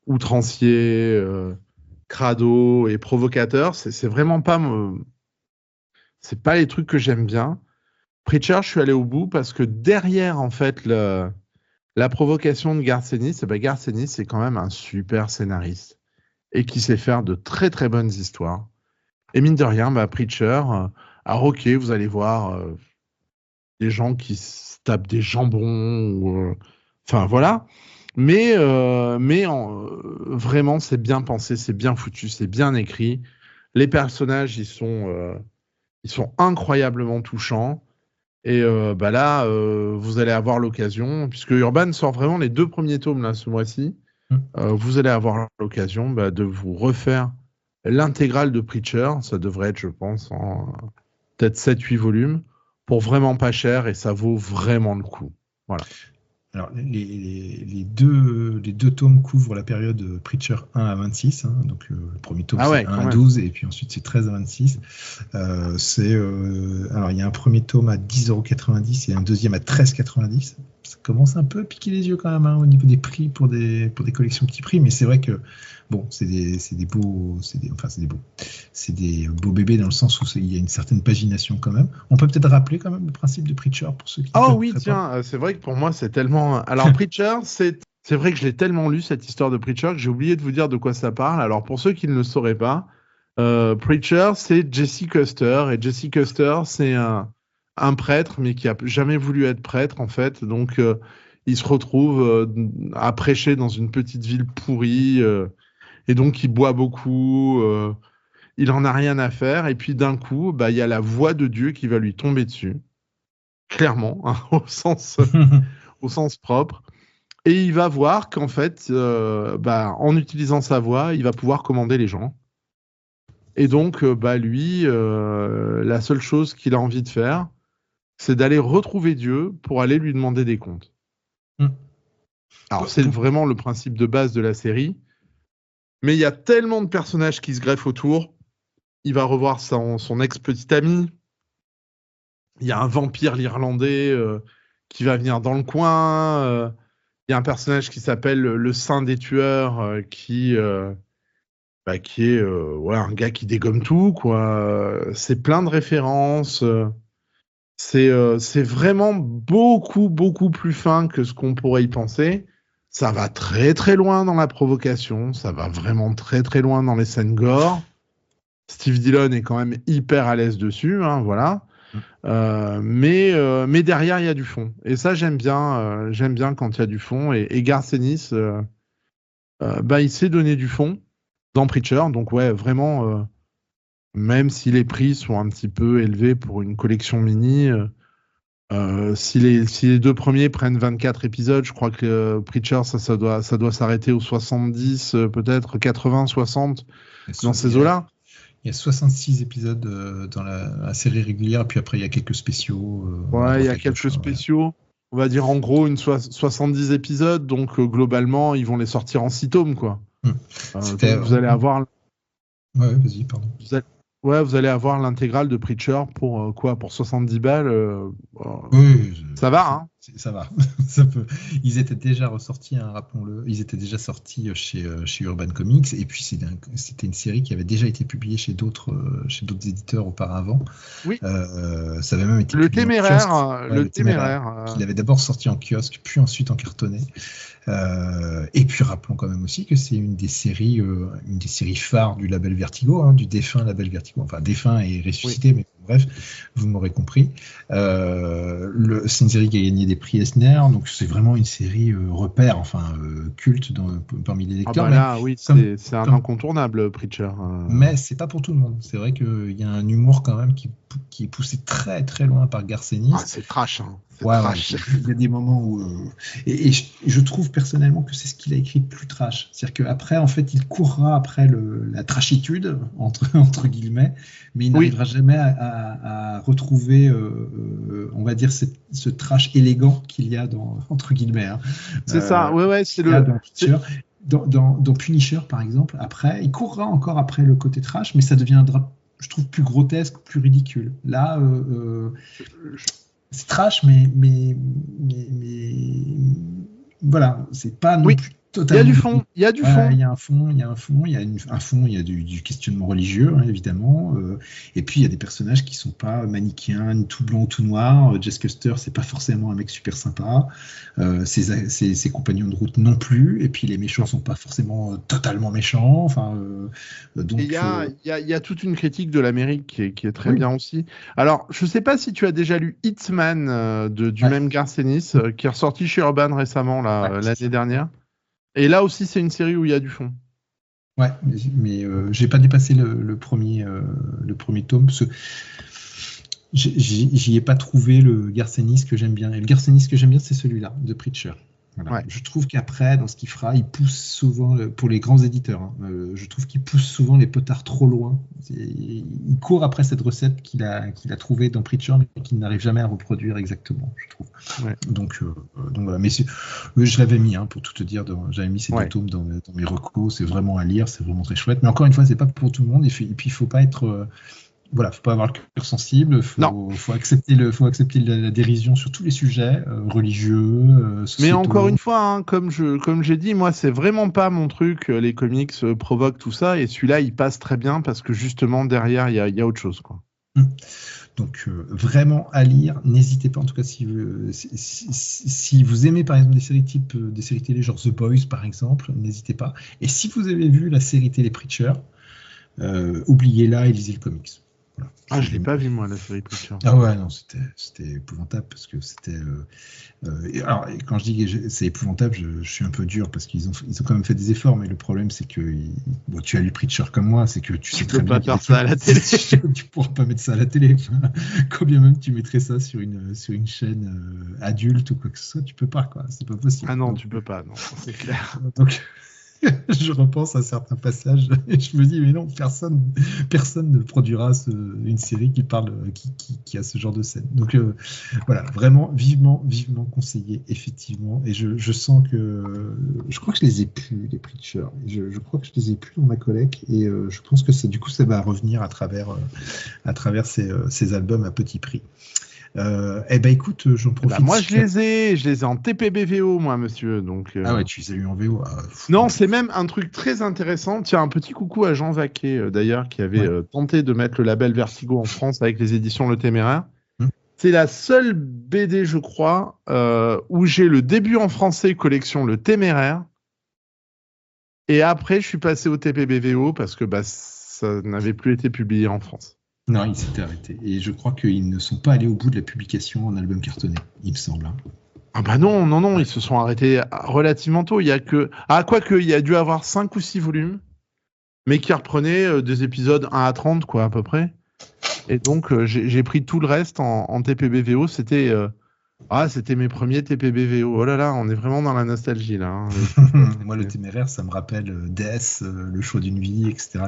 outranciers, crado et provocateurs. C'est vraiment pas c'est pas les trucs que j'aime bien. Preacher, je suis allé au bout parce que derrière en fait la provocation de Garth Ennis, eh ben, Garth Ennis c'est quand même un super scénariste et qui sait faire de très très bonnes histoires. Et mine de rien, bah, Preacher, alors ok, vous allez voir des gens qui se tapent des jambons, enfin voilà. Vraiment, c'est bien pensé, c'est bien foutu, c'est bien écrit. Les personnages, ils sont incroyablement touchants. Et bah là, vous allez avoir l'occasion, puisque Urban sort vraiment les 2 premiers tomes là, ce mois-ci, vous allez avoir l'occasion bah, de vous refaire l'intégrale de Preacher. Ça devrait être, je pense, en peut-être 7-8 volumes, pour vraiment pas cher, et ça vaut vraiment le coup. Voilà. Alors, les deux tomes couvrent la période Preacher 1 à 26. Hein, donc, le premier tome, Ah c'est ouais, 1 quand à même. 12, et puis ensuite, c'est 13 à 26. Alors, il y a un premier tome à 10,90 € et un deuxième à 13,90 €. Ça commence un peu à piquer les yeux quand même, hein, au niveau des prix pour des collections petits prix, mais c'est vrai que bon, c'est des beaux, c'est des beaux bébés dans le sens où il y a une certaine pagination quand même. On peut peut-être rappeler quand même le principe de Preacher pour ceux qui ne Oh oui, connaîtraient pas. tiens, c'est vrai que pour moi, c'est tellement. Alors, Preacher, c'est vrai que je l'ai tellement lu, cette histoire de Preacher, que j'ai oublié de vous dire de quoi ça parle. Alors, pour ceux qui ne le sauraient pas, Preacher, c'est Jesse Custer. Et Jesse Custer, c'est un prêtre, mais qui a jamais voulu être prêtre, en fait. Donc, il se retrouve à prêcher dans une petite ville pourrie. Et donc, il boit beaucoup. Il en a rien à faire. Et puis, d'un coup, bah, il y a la voix de Dieu qui va lui tomber dessus, clairement, hein, au sens propre. Et il va voir qu'en fait, bah, en utilisant sa voix, il va pouvoir commander les gens. Et donc, bah, lui, la seule chose qu'il a envie de faire, c'est d'aller retrouver Dieu pour aller lui demander des comptes. Alors, c'est vraiment le principe de base de la série. Mais il y a tellement de personnages qui se greffent autour. Il va revoir son ex-petit ami. Il y a un vampire l'Irlandais qui va venir dans le coin. Il y a un personnage qui s'appelle le Saint des Tueurs, qui est ouais, un gars qui dégomme tout, quoi. C'est plein de références. C'est vraiment beaucoup, beaucoup plus fin que ce qu'on pourrait y penser. Ça va très, très loin dans la provocation. Ça va vraiment très, très loin dans les scènes gore. Steve Dillon est quand même hyper à l'aise dessus, hein, voilà. Mais derrière, il y a du fond. Et ça, j'aime bien quand il y a du fond. Et Garth Ennis, bah, il sait donner du fond dans Preacher. Donc, ouais, vraiment, même si les prix sont un petit peu élevés pour une collection mini, si les 2 premiers prennent 24 épisodes, je crois que Preacher, ça doit s'arrêter aux 70, peut-être 80, 60, dans ces eaux-là. Il y a 66 épisodes dans la série régulière, puis après il y a quelques spéciaux. Ouais, il y a quelques spéciaux. Ouais. On va dire en gros 70 épisodes, donc globalement, ils vont les sortir en 6 tomes, quoi. Donc vous allez avoir. Ouais, vas-y, pardon. Vous allez avoir l'intégrale de Preacher pour quoi? Pour 70 balles. Oui, ça va, hein? Ça va. Ça peut. Ils étaient déjà ressortis, hein, rappelons-le. Ils étaient déjà sortis chez Urban Comics, et puis c'était une série qui avait déjà été publiée chez d'autres éditeurs auparavant. Oui. Ça avait même été Le Téméraire. Le Téméraire. Il avait d'abord sorti en kiosque, puis ensuite en cartonné. Et puis rappelons quand même aussi que c'est une des séries phares du label Vertigo, hein, du défunt label Vertigo. Enfin, défunt et ressuscité, oui. Mais bref, vous m'aurez compris. C'est une série qui a gagné des prix Eisner, donc c'est vraiment une série repère, enfin culte parmi les lecteurs. Là, oui, c'est un incontournable, Preacher. Mais c'est pas pour tout le monde. C'est vrai qu'il y a un humour quand même qui est poussé très très loin par Garcenis. C'est trash, hein. Ouais, il y a des moments où et je trouve personnellement que c'est ce qu'il a écrit de plus trash. C'est-à-dire qu'après, en fait, il courra après la trashitude entre guillemets, mais il n'arrivera jamais à retrouver, on va dire, ce trash élégant qu'il y a entre guillemets. Hein. C'est ça. Ouais, c'est le. Dans Punisher, par exemple, après, il courra encore après le côté trash, mais ça deviendra, je trouve, plus grotesque, plus ridicule. Là. C'est trash, mais voilà, c'est pas non plus totalement. Il y a du fond, il y a du fond. Il y a un fond, il y a du questionnement religieux, hein, évidemment. Et puis il y a des personnages qui sont pas manichéens, ni tout blanc ou tout noir. Jess Custer, c'est pas forcément un mec super sympa. Ses compagnons de route non plus. Et puis les méchants sont pas forcément totalement méchants. Enfin, donc il y a toute une critique de l'Amérique qui est très bien aussi. Alors, je sais pas si tu as déjà lu Hitman du même Garcenis, qui est ressorti chez Urban récemment l'année dernière. Et là aussi, c'est une série où il y a du fond. Ouais, mais j'ai pas dépassé le premier tome parce que j'y ai pas trouvé le Garcenis que j'aime bien. Et le Garcenis que j'aime bien, c'est celui-là, de Preacher. Voilà. Ouais. Je trouve qu'après, dans ce qu'il fera, il pousse souvent, pour les grands éditeurs, hein, je trouve qu'il pousse souvent les potards trop loin. Il court après cette recette qu'il a trouvée dans Preacher, mais qu'il n'arrive jamais à reproduire exactement, je trouve. Ouais. Donc voilà. Mais je l'avais mis, hein, pour tout te dire, j'avais mis ces deux tomes dans mes recos. C'est vraiment à lire, c'est vraiment très chouette. Mais encore une fois, c'est pas pour tout le monde. Et puis, il faut pas être... Voilà, faut pas avoir le cœur sensible, faut accepter la dérision sur tous les sujets religieux. Mais encore une fois, hein, comme j'ai dit, moi c'est vraiment pas mon truc. Les comics provoquent tout ça et celui-là il passe très bien parce que justement derrière il y a autre chose, quoi. Donc vraiment à lire, n'hésitez pas. En tout cas, si vous aimez par exemple des séries télé genre The Boys par exemple, n'hésitez pas. Et si vous avez vu la série télé Preacher, oubliez-la et lisez le comics. Voilà. Je l'ai pas vu moi la série Preacher. Ah ouais, non, c'était épouvantable parce que c'était. Alors quand je dis que c'est épouvantable, je suis un peu dur parce qu'ils ont quand même fait des efforts, mais le problème c'est que tu as lu Preacher comme moi, c'est que tu sais très bien. Tu peux pas faire ça à la télé. Tu pourras pas mettre ça à la télé. Quand bien même tu mettrais ça sur une chaîne adulte ou quoi que ce soit, tu peux pas, quoi. C'est pas possible. Ah non, tu peux pas, non, c'est clair. Donc. Je repense à certains passages et je me dis mais non, personne ne produira une série qui a ce genre de scène. Donc voilà, vraiment vivement conseillé, effectivement. Et je sens que je crois que je les ai plus, les Preacher. Je crois que je les ai plus dans ma collecte et je pense que du coup ça va revenir à travers ces albums à petit prix. Écoute, j'en profite. Moi, je les ai en TPBVO, moi, monsieur. Donc, Ah ouais, tu les as eu en VO. Non, c'est même un truc très intéressant. Tiens, un petit coucou à Jean Vaquet, d'ailleurs, qui avait tenté de mettre le label Vertigo en France avec les éditions Le Téméraire. C'est la seule BD, je crois, où j'ai le début en français collection Le Téméraire. Et après, je suis passé au TPBVO parce que ça n'avait plus été publié en France. Non, il s'était arrêté. Et je crois qu'ils ne sont pas allés au bout de la publication en album cartonné, il me semble. Hein. Ah bah non, ils se sont arrêtés relativement tôt. Il y a quoique, il y a dû avoir 5 ou 6 volumes, mais qui reprenaient des épisodes 1 à 30, quoi, à peu près. Et donc, j'ai pris tout le reste en TPBVO. C'était mes premiers TPBVO. Oh là là, on est vraiment dans la nostalgie, là. Hein. Moi, Le Téméraire, ça me rappelle Death, Le choix d'une vie, etc.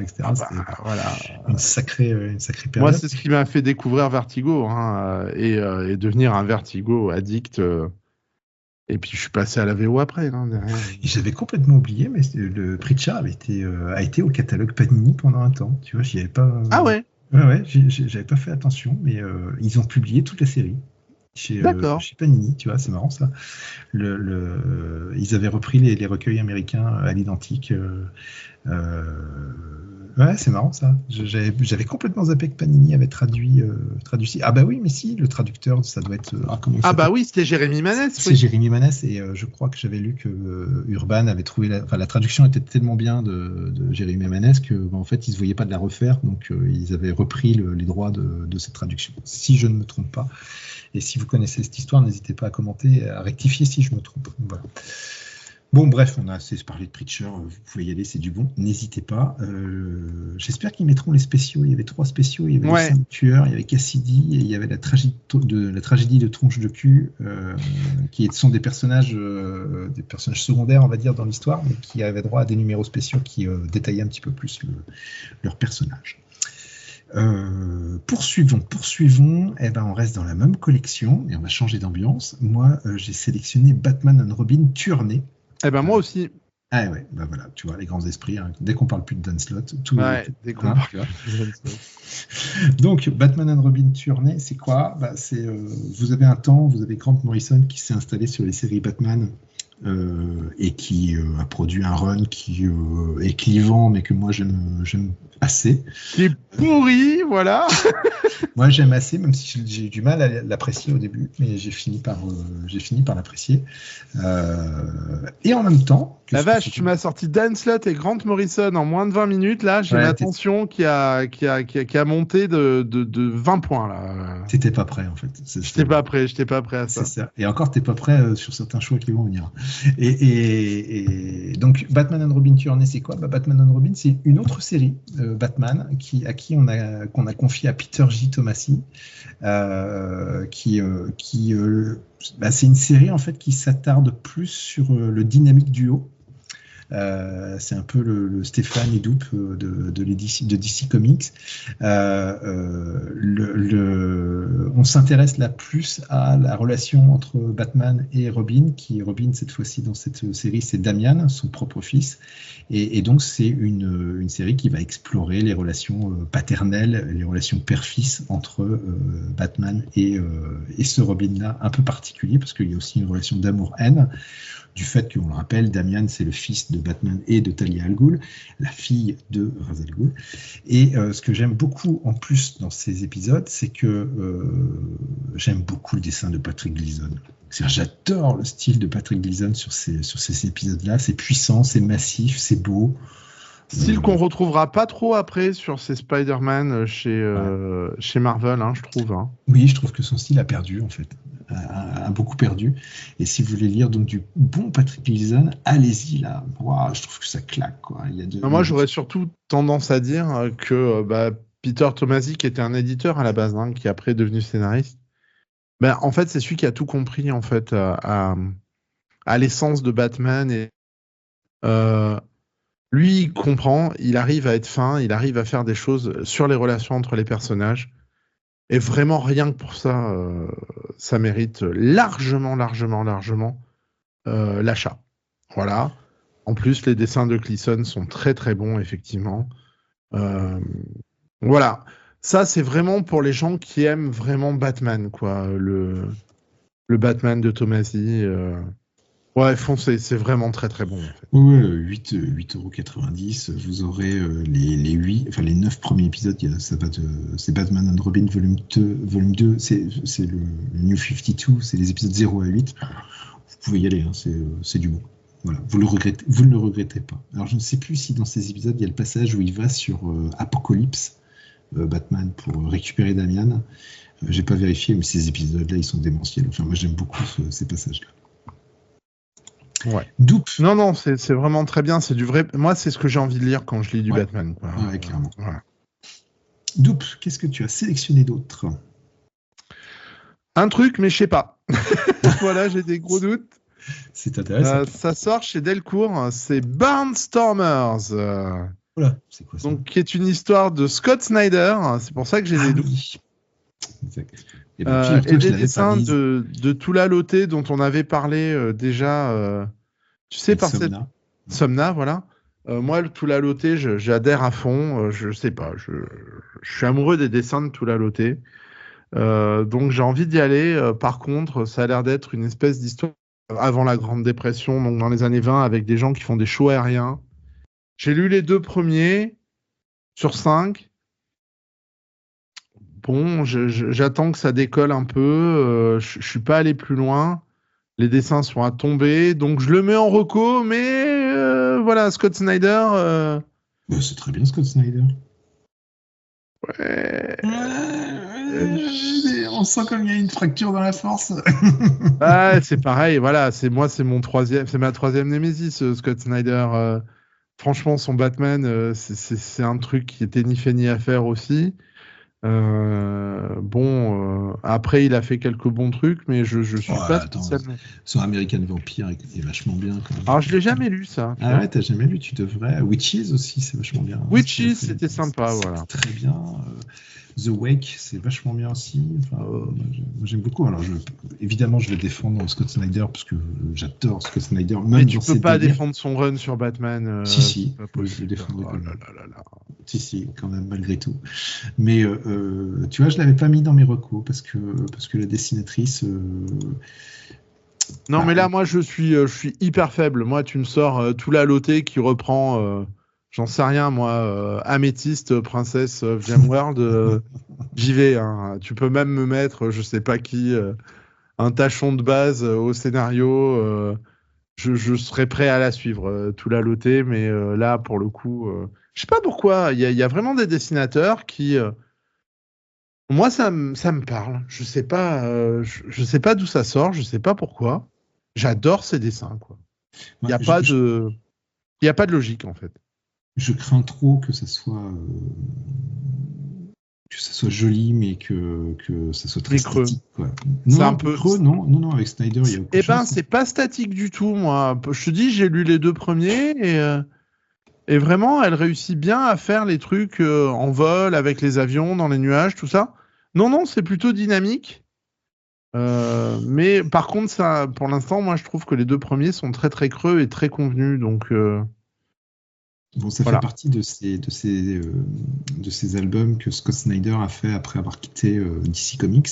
Voilà. Une sacrée période. Moi, c'est ce qui m'a fait découvrir Vertigo, hein, et devenir un Vertigo addict. Et puis, je suis passé à la VO après. Hein, derrière. J'avais complètement oublié, mais le Preacher a été au catalogue Panini pendant un temps. Tu vois, j'y avais pas... Ah ouais. Ouais, j'avais pas fait attention, mais ils ont publié toute la série. Chez Panini, tu vois, c'est marrant ça. Ils avaient repris les recueils américains à l'identique. Ouais, c'est marrant ça. J'avais complètement zappé que Panini avait traduit. Ah bah oui, mais si, le traducteur, ça doit être. Comment il Ah bah s'appelle? oui, c'était Jérémy Manès, C'est oui. Jérémy Manès et je crois que j'avais lu que Urban avait trouvé la traduction était tellement bien de Jérémy Manès que en fait ils ne se voyaient pas de la refaire, donc ils avaient repris les droits de cette traduction, si je ne me trompe pas. Et si vous connaissez cette histoire, n'hésitez pas à commenter, à rectifier si je me trompe. Voilà. Bon, bref, on a assez parlé de Preacher, vous pouvez y aller, c'est du bon, n'hésitez pas. J'espère qu'ils mettront les spéciaux, il y avait 3 spéciaux, il y avait les 5 tueurs, il y avait Cassidy, et il y avait la tragédie de Tronche de cul, qui sont des personnages secondaires, on va dire, dans l'histoire, mais qui avaient droit à des numéros spéciaux qui détaillaient un petit peu plus leur personnage. Poursuivons. Eh ben, on reste dans la même collection et on va changer d'ambiance. Moi, j'ai sélectionné Batman and Robin Tuerney. Eh ben moi aussi. Ah ouais, bah voilà, tu vois, les grands esprits, hein. Dès qu'on parle plus de Dan Slott, dès qu'on parle plus de Dan Slott. Donc, Batman and Robin Tuerney, c'est quoi? Vous avez vous avez Grant Morrison qui s'est installé sur les séries Batman et qui a produit un run qui est clivant, mais que moi j'aime assez. Qui est pourri, voilà. Moi j'aime assez, même si j'ai eu du mal à l'apprécier au début, mais j'ai fini par l'apprécier. Et en même temps... La vache, tu m'as sorti Dan Slott et Grant Morrison en moins de 20 minutes, là, j'ai ma tension qui a monté de 20 points, là. T'étais pas prêt, en fait. J'étais pas prêt à ça. C'est ça. Et encore, t'es pas prêt sur certains choix qui vont venir. Et donc, Batman and Robin Tuerney, c'est quoi? Batman and Robin, c'est une autre série, Batman, qu'on a confié à Peter J. Tomasi, c'est une série, en fait, qui s'attarde plus sur le dynamique duo. C'est un peu le Stéphane Edoup de DC Comics. On s'intéresse là plus à la relation entre Batman et Robin, Robin cette fois-ci dans cette série, c'est Damian, son propre fils. Et donc c'est une série qui va explorer les relations paternelles, les relations père-fils entre Batman et ce Robin-là un peu particulier, parce qu'il y a aussi une relation d'amour-haine, du fait qu'on le rappelle, Damian, c'est le fils de Batman et de Talia al Ghul, la fille de Ra's al Ghul. Et ce que j'aime beaucoup en plus dans ces épisodes, c'est que j'aime beaucoup le dessin de Patrick Gleason. J'adore le style de Patrick Gleason sur ces épisodes-là. C'est puissant, c'est massif, c'est beau. Style qu'on retrouvera pas trop après sur ces Spider-Man chez Marvel, hein, je trouve. Hein. Oui, je trouve que son style a perdu, en fait. A beaucoup perdu. Et si vous voulez lire donc du bon Patrick Gleason, allez-y là. Wow, je trouve que ça claque, quoi. Moi, j'aurais surtout tendance à dire que Peter Tomasi, qui était un éditeur à la base, hein, qui est après devenu scénariste, en fait, c'est celui qui a tout compris en fait à l'essence de Batman et lui, il comprend, il arrive à être fin, il arrive à faire des choses sur les relations entre les personnages. Et vraiment, rien que pour ça, ça mérite largement l'achat. Voilà. En plus, les dessins de Gleason sont très très bons, effectivement. Voilà. Ça, c'est vraiment pour les gens qui aiment vraiment Batman, quoi. Le Batman de Tomasi. Ouais, foncez, c'est vraiment très très bon. En fait. Oui, 8,90 €. Vous aurez les 9 premiers épisodes. C'est Batman and Robin volume 2. C'est le New 52, c'est les épisodes 0 à 8. Vous pouvez y aller, hein, c'est du bon. Voilà, vous ne le regrettez pas. Alors, je ne sais plus si dans ces épisodes, il y a le passage où il va sur Apocalypse, Batman, pour récupérer Damian. J'ai pas vérifié, mais ces épisodes-là, ils sont démentiels. Enfin, moi, j'aime beaucoup ces passages-là. Ouais. Doop. Non, c'est vraiment très bien. C'est du vrai. Moi, c'est ce que j'ai envie de lire quand je lis du Batman. Quoi. Ouais, clairement. Voilà. Doop, qu'est-ce que tu as sélectionné d'autre? Un truc, mais je sais pas. Voilà, j'ai des gros doutes. C'est intéressant. Ça sort chez Delcourt. C'est Barnstormers. Voilà, c'est quoi ça? Donc, qui est une histoire de Scott Snyder. C'est pour ça que j'ai des doutes. Oui. Exact. Et des dessins de Tula Loté dont on avait parlé déjà, tu sais, par cette Somna, voilà. Moi, le Tula Loté, j'adhère à fond. Je sais pas, je suis amoureux des dessins de Tula Loté. Donc j'ai envie d'y aller. Par contre, ça a l'air d'être une espèce d'histoire avant la Grande Dépression, donc dans les années 20, avec des gens qui font des shows aériens. J'ai lu les 2 premiers. sur 5. Bon, j'attends que ça décolle un peu. Je suis pas allé plus loin. Les dessins sont à tomber, donc je le mets en reco, mais voilà, Scott Snyder. C'est très bien, Scott Snyder. Ouais. On sent comme il y a une fracture dans la force. Ah, c'est pareil, voilà, c'est ma troisième némésis, Scott Snyder. Franchement, son Batman, c'est un truc qui était ni fait ni à faire aussi. Après, il a fait quelques bons trucs, mais je suis pas spécialement. Son American Vampire est vachement bien. Quand même. Alors, je l'ai jamais lu, ça. Ah ouais, t'as jamais lu, tu devrais. Witches aussi, c'est vachement bien. Witches, c'était sympa, voilà. Très bien. The Wake, c'est vachement bien aussi. Enfin, moi, j'aime beaucoup. Alors, évidemment, je vais défendre Scott Snyder parce que j'adore Scott Snyder. Même mais tu peux pas défendre son run sur Batman. Si, je le défends. Si, quand même, malgré tout. Mais tu vois, je l'avais pas mis dans mes recos parce que la dessinatrice. Non, mais là, moi, je suis hyper faible. Moi, tu me sors tout la Loté qui reprend. J'en sais rien, moi, Améthyste, Princesse of Gemworld, j'y vais. Hein. Tu peux même me mettre, je sais pas qui, un tachon de base au scénario. Je serais prêt à la suivre, tout la Loté, mais là, pour le coup, je sais pas pourquoi. Il y a vraiment des dessinateurs qui, moi, ça me parle. Je sais pas, je sais pas d'où ça sort, je sais pas pourquoi. J'adore ces dessins, quoi. Il y a pas de logique, en fait. Je crains trop que ça soit joli, mais que ça soit très statique. Quoi. C'est un peu creux, non, avec Snyder, il y a aucune chose. C'est pas statique du tout, moi. Je te dis, j'ai lu les 2 premiers et vraiment, elle réussit bien à faire les trucs en vol, avec les avions, dans les nuages, tout ça. Non, c'est plutôt dynamique. Mais par contre, ça, pour l'instant, moi, je trouve que les 2 premiers sont très très creux et très convenus, donc. Bon, ça fait partie de ces albums que Scott Snyder a fait après avoir quitté DC Comics,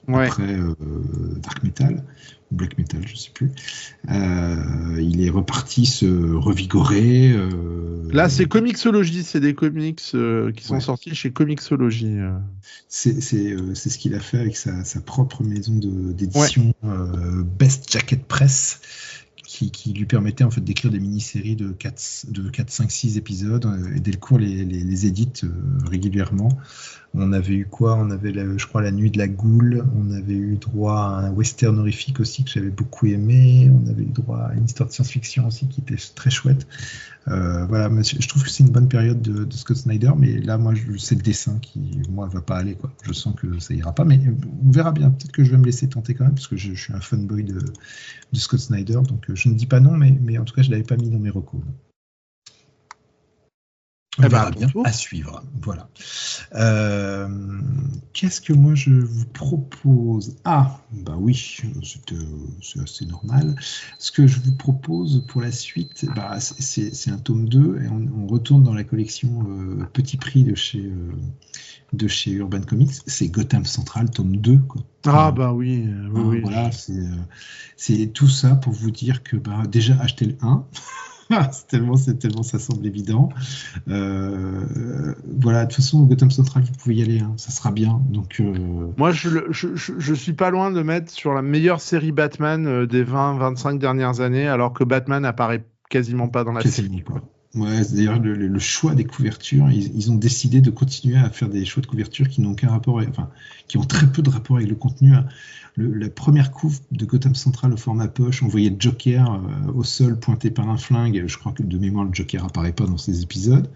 après Dark Metal, ou Black Metal, je ne sais plus. Il est reparti se revigorer. Là, c'est Comixology, c'est des comics qui sont sortis chez Comixology. C'est ce qu'il a fait avec sa propre maison d'édition, Best Jacket Press. Qui lui permettait en fait d'écrire des mini-séries de 4, 5, 6 épisodes et Delcourt les édite régulièrement. On avait eu quoi ? On avait, je crois, La Nuit de la Goule. On avait eu droit à un western horrifique aussi que j'avais beaucoup aimé. On avait eu droit à une histoire de science-fiction aussi qui était très chouette. Voilà, je trouve que c'est une bonne période de Scott Snyder, mais là, moi, c'est le dessin qui, moi, va pas aller, quoi. Je sens que ça ira pas, mais on verra bien. Peut-être que je vais me laisser tenter quand même, parce que je suis un fanboy de Scott Snyder, donc je ne dis pas non, mais en tout cas, je l'avais pas mis dans mes recos. On verra bien, à suivre. Voilà. Qu'est-ce que moi je vous propose ? Ah, bah oui, c'est assez normal. Ce que je vous propose pour la suite, c'est un tome 2 et on retourne dans la collection Petit Prix de chez Urban Comics. C'est Gotham Central, tome 2. Quoi. Ah, bah oui. Oui. Voilà, c'est tout ça pour vous dire que déjà, achetez le 1. c'est tellement ça semble évident. Voilà, de toute façon, Gotham Central, vous pouvez y aller, hein, ça sera bien. Donc, moi, je suis pas loin de mettre sur la meilleure série Batman des 20-25 dernières années, alors que Batman apparaît quasiment pas dans la série. Quoi. Ouais, d'ailleurs, le choix des couvertures, ils ont décidé de continuer à faire des choix de couverture qui n'ont aucun rapport, qui ont très peu de rapport avec le contenu. Hein. La première couve de Gotham Central au format poche, on voyait Joker au sol pointé par un flingue. Je crois que de mémoire, le Joker apparaît pas dans ces épisodes.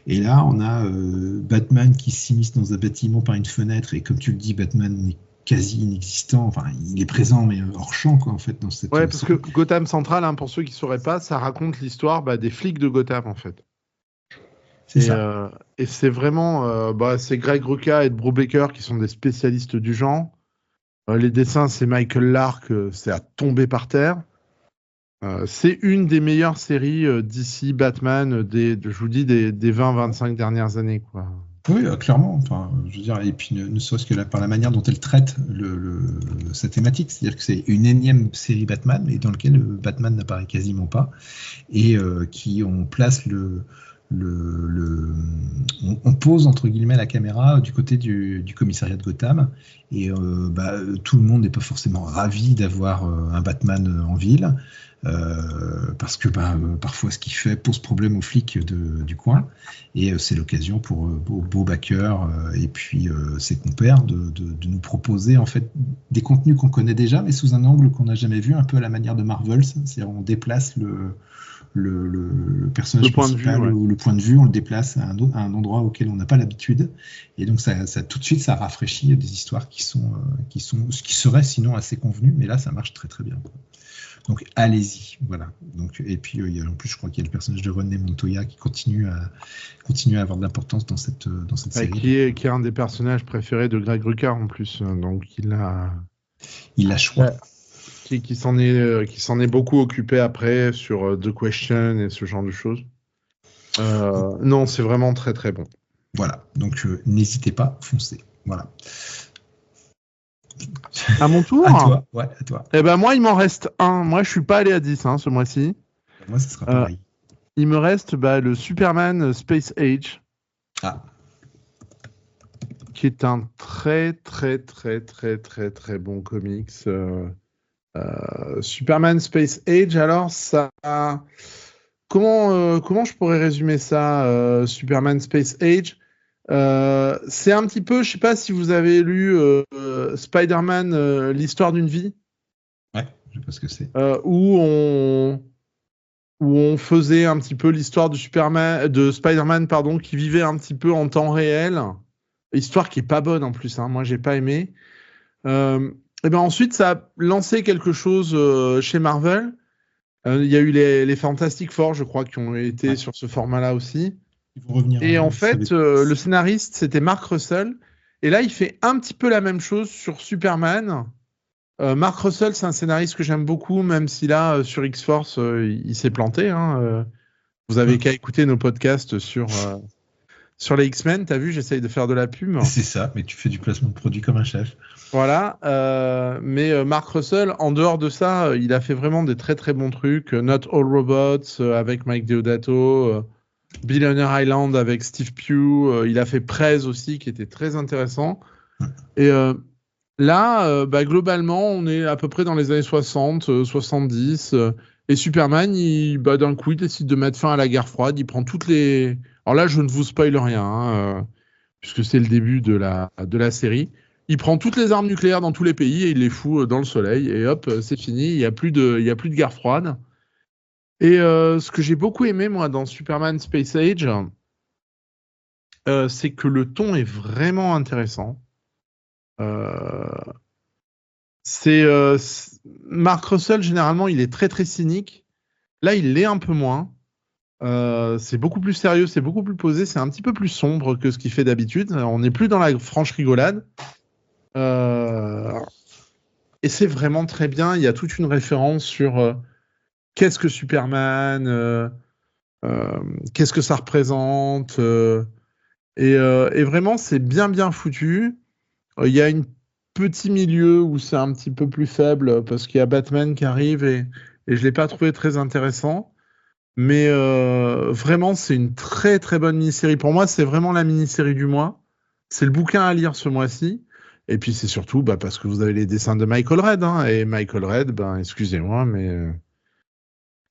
Et là, on a Batman qui s'immisce dans un bâtiment par une fenêtre. Et comme tu le dis, Batman est quasi inexistant. Enfin, il est présent, mais hors champ, quoi, en fait, dans cette. Ouais, parce que Gotham Central, hein, pour ceux qui ne sauraient pas, ça raconte l'histoire des flics de Gotham, en fait. C'est ça. Et c'est vraiment, c'est Greg Rucka et Ed Brubaker qui sont des spécialistes du genre. Les dessins, c'est Michael Lark, c'est à tomber par terre. C'est une des meilleures séries d'ici Batman, je vous dis, des 20-25 dernières années, quoi. Oui, clairement. Enfin, je veux dire, et puis ne serait-ce que par la manière dont elle traite cette thématique, c'est-à-dire que c'est une énième série Batman, et dans laquelle Batman n'apparaît quasiment pas, et qui on place on pose entre guillemets la caméra du côté du commissariat de Gotham et tout le monde n'est pas forcément ravi d'avoir un Batman en ville parce que parfois ce qu'il fait pose problème aux flics du coin et c'est l'occasion pour Beau Baker et puis ses compères de nous proposer en fait des contenus qu'on connaît déjà mais sous un angle qu'on n'a jamais vu, un peu à la manière de Marvels, c'est-à-dire on déplace le personnage principal ou le point de vue, on le déplace à un endroit auquel on n'a pas l'habitude. Et donc, ça tout de suite, ça rafraîchit des histoires qui seraient sinon assez convenues. Mais là, ça marche très, très bien. Donc, allez-y. Voilà. Donc, et puis, en plus, je crois qu'il y a le personnage de René Montoya qui continue à avoir de l'importance dans cette série. Qui est un des personnages préférés de Greg Rucka, en plus. Donc, il a choix. Ouais. Qui s'en est beaucoup occupé après sur The Question et ce genre de choses. Non, c'est vraiment très très bon. Voilà, donc n'hésitez pas, foncez. Voilà. À mon tour. À toi, ouais, à toi. Eh ben moi, il m'en reste un. Moi, je suis pas allé à 10 ce mois-ci. Moi, ce sera pareil. Il me reste le Superman Space Age. Ah. Qui est un très très très très très très bon comics. Superman Space Age, alors ça, comment je pourrais résumer ça, Superman Space Age, c'est un petit peu, je sais pas si vous avez lu Spider-Man, l'histoire d'une vie. Ouais, je sais pas ce que c'est. Où on faisait un petit peu l'histoire de Spider-Man, pardon, qui vivait un petit peu en temps réel. Histoire qui est pas bonne en plus, hein. Moi j'ai pas aimé. Et ben ensuite, ça a lancé quelque chose chez Marvel. Il y a eu les Fantastic Four, je crois, qui ont été sur ce format-là aussi. Ils vont revenir. Et en fait, le scénariste, c'était Mark Russell. Et là, il fait un petit peu la même chose sur Superman. Mark Russell, c'est un scénariste que j'aime beaucoup, même si là, sur X-Force, il s'est planté. Hein. Vous avez qu'à écouter nos podcasts sur les X-Men. T'as vu, j'essaye de faire de la pub. C'est ça, mais tu fais du placement de produit comme un chef. Voilà, mais Mark Russell, en dehors de ça, il a fait vraiment des très très bons trucs. Not All Robots avec Mike Deodato, Billionaire Island avec Steve Pugh, il a fait Prez aussi qui était très intéressant. Et là, globalement, on est à peu près dans les années 60, 70, et Superman, d'un coup, il décide de mettre fin à la guerre froide, il prend toutes les... Alors là, je ne vous spoil rien, hein, puisque c'est le début de la série. Il prend toutes les armes nucléaires dans tous les pays et il les fout dans le soleil. Et hop, c'est fini. Il n'y a plus de guerre froide. Et ce que j'ai beaucoup aimé, moi, dans Superman Space Age, c'est que le ton est vraiment intéressant. Mark Russell, généralement, il est très, très cynique. Là, il l'est un peu moins. C'est beaucoup plus sérieux, c'est beaucoup plus posé. C'est un petit peu plus sombre que ce qu'il fait d'habitude. On n'est plus dans la franche rigolade. Et c'est vraiment très bien. Il y a toute une référence sur qu'est-ce que Superman, qu'est-ce que ça représente, et vraiment c'est bien foutu. Il y a un petit milieu où c'est un petit peu plus faible parce qu'il y a Batman qui arrive et je l'ai pas trouvé très intéressant. Mais vraiment c'est une très très bonne mini-série. Pour moi c'est vraiment la mini-série du mois. C'est le bouquin à lire ce mois-ci. Et puis c'est surtout parce que vous avez les dessins de Michael Red. Hein, et Michael Red, excusez-moi, mais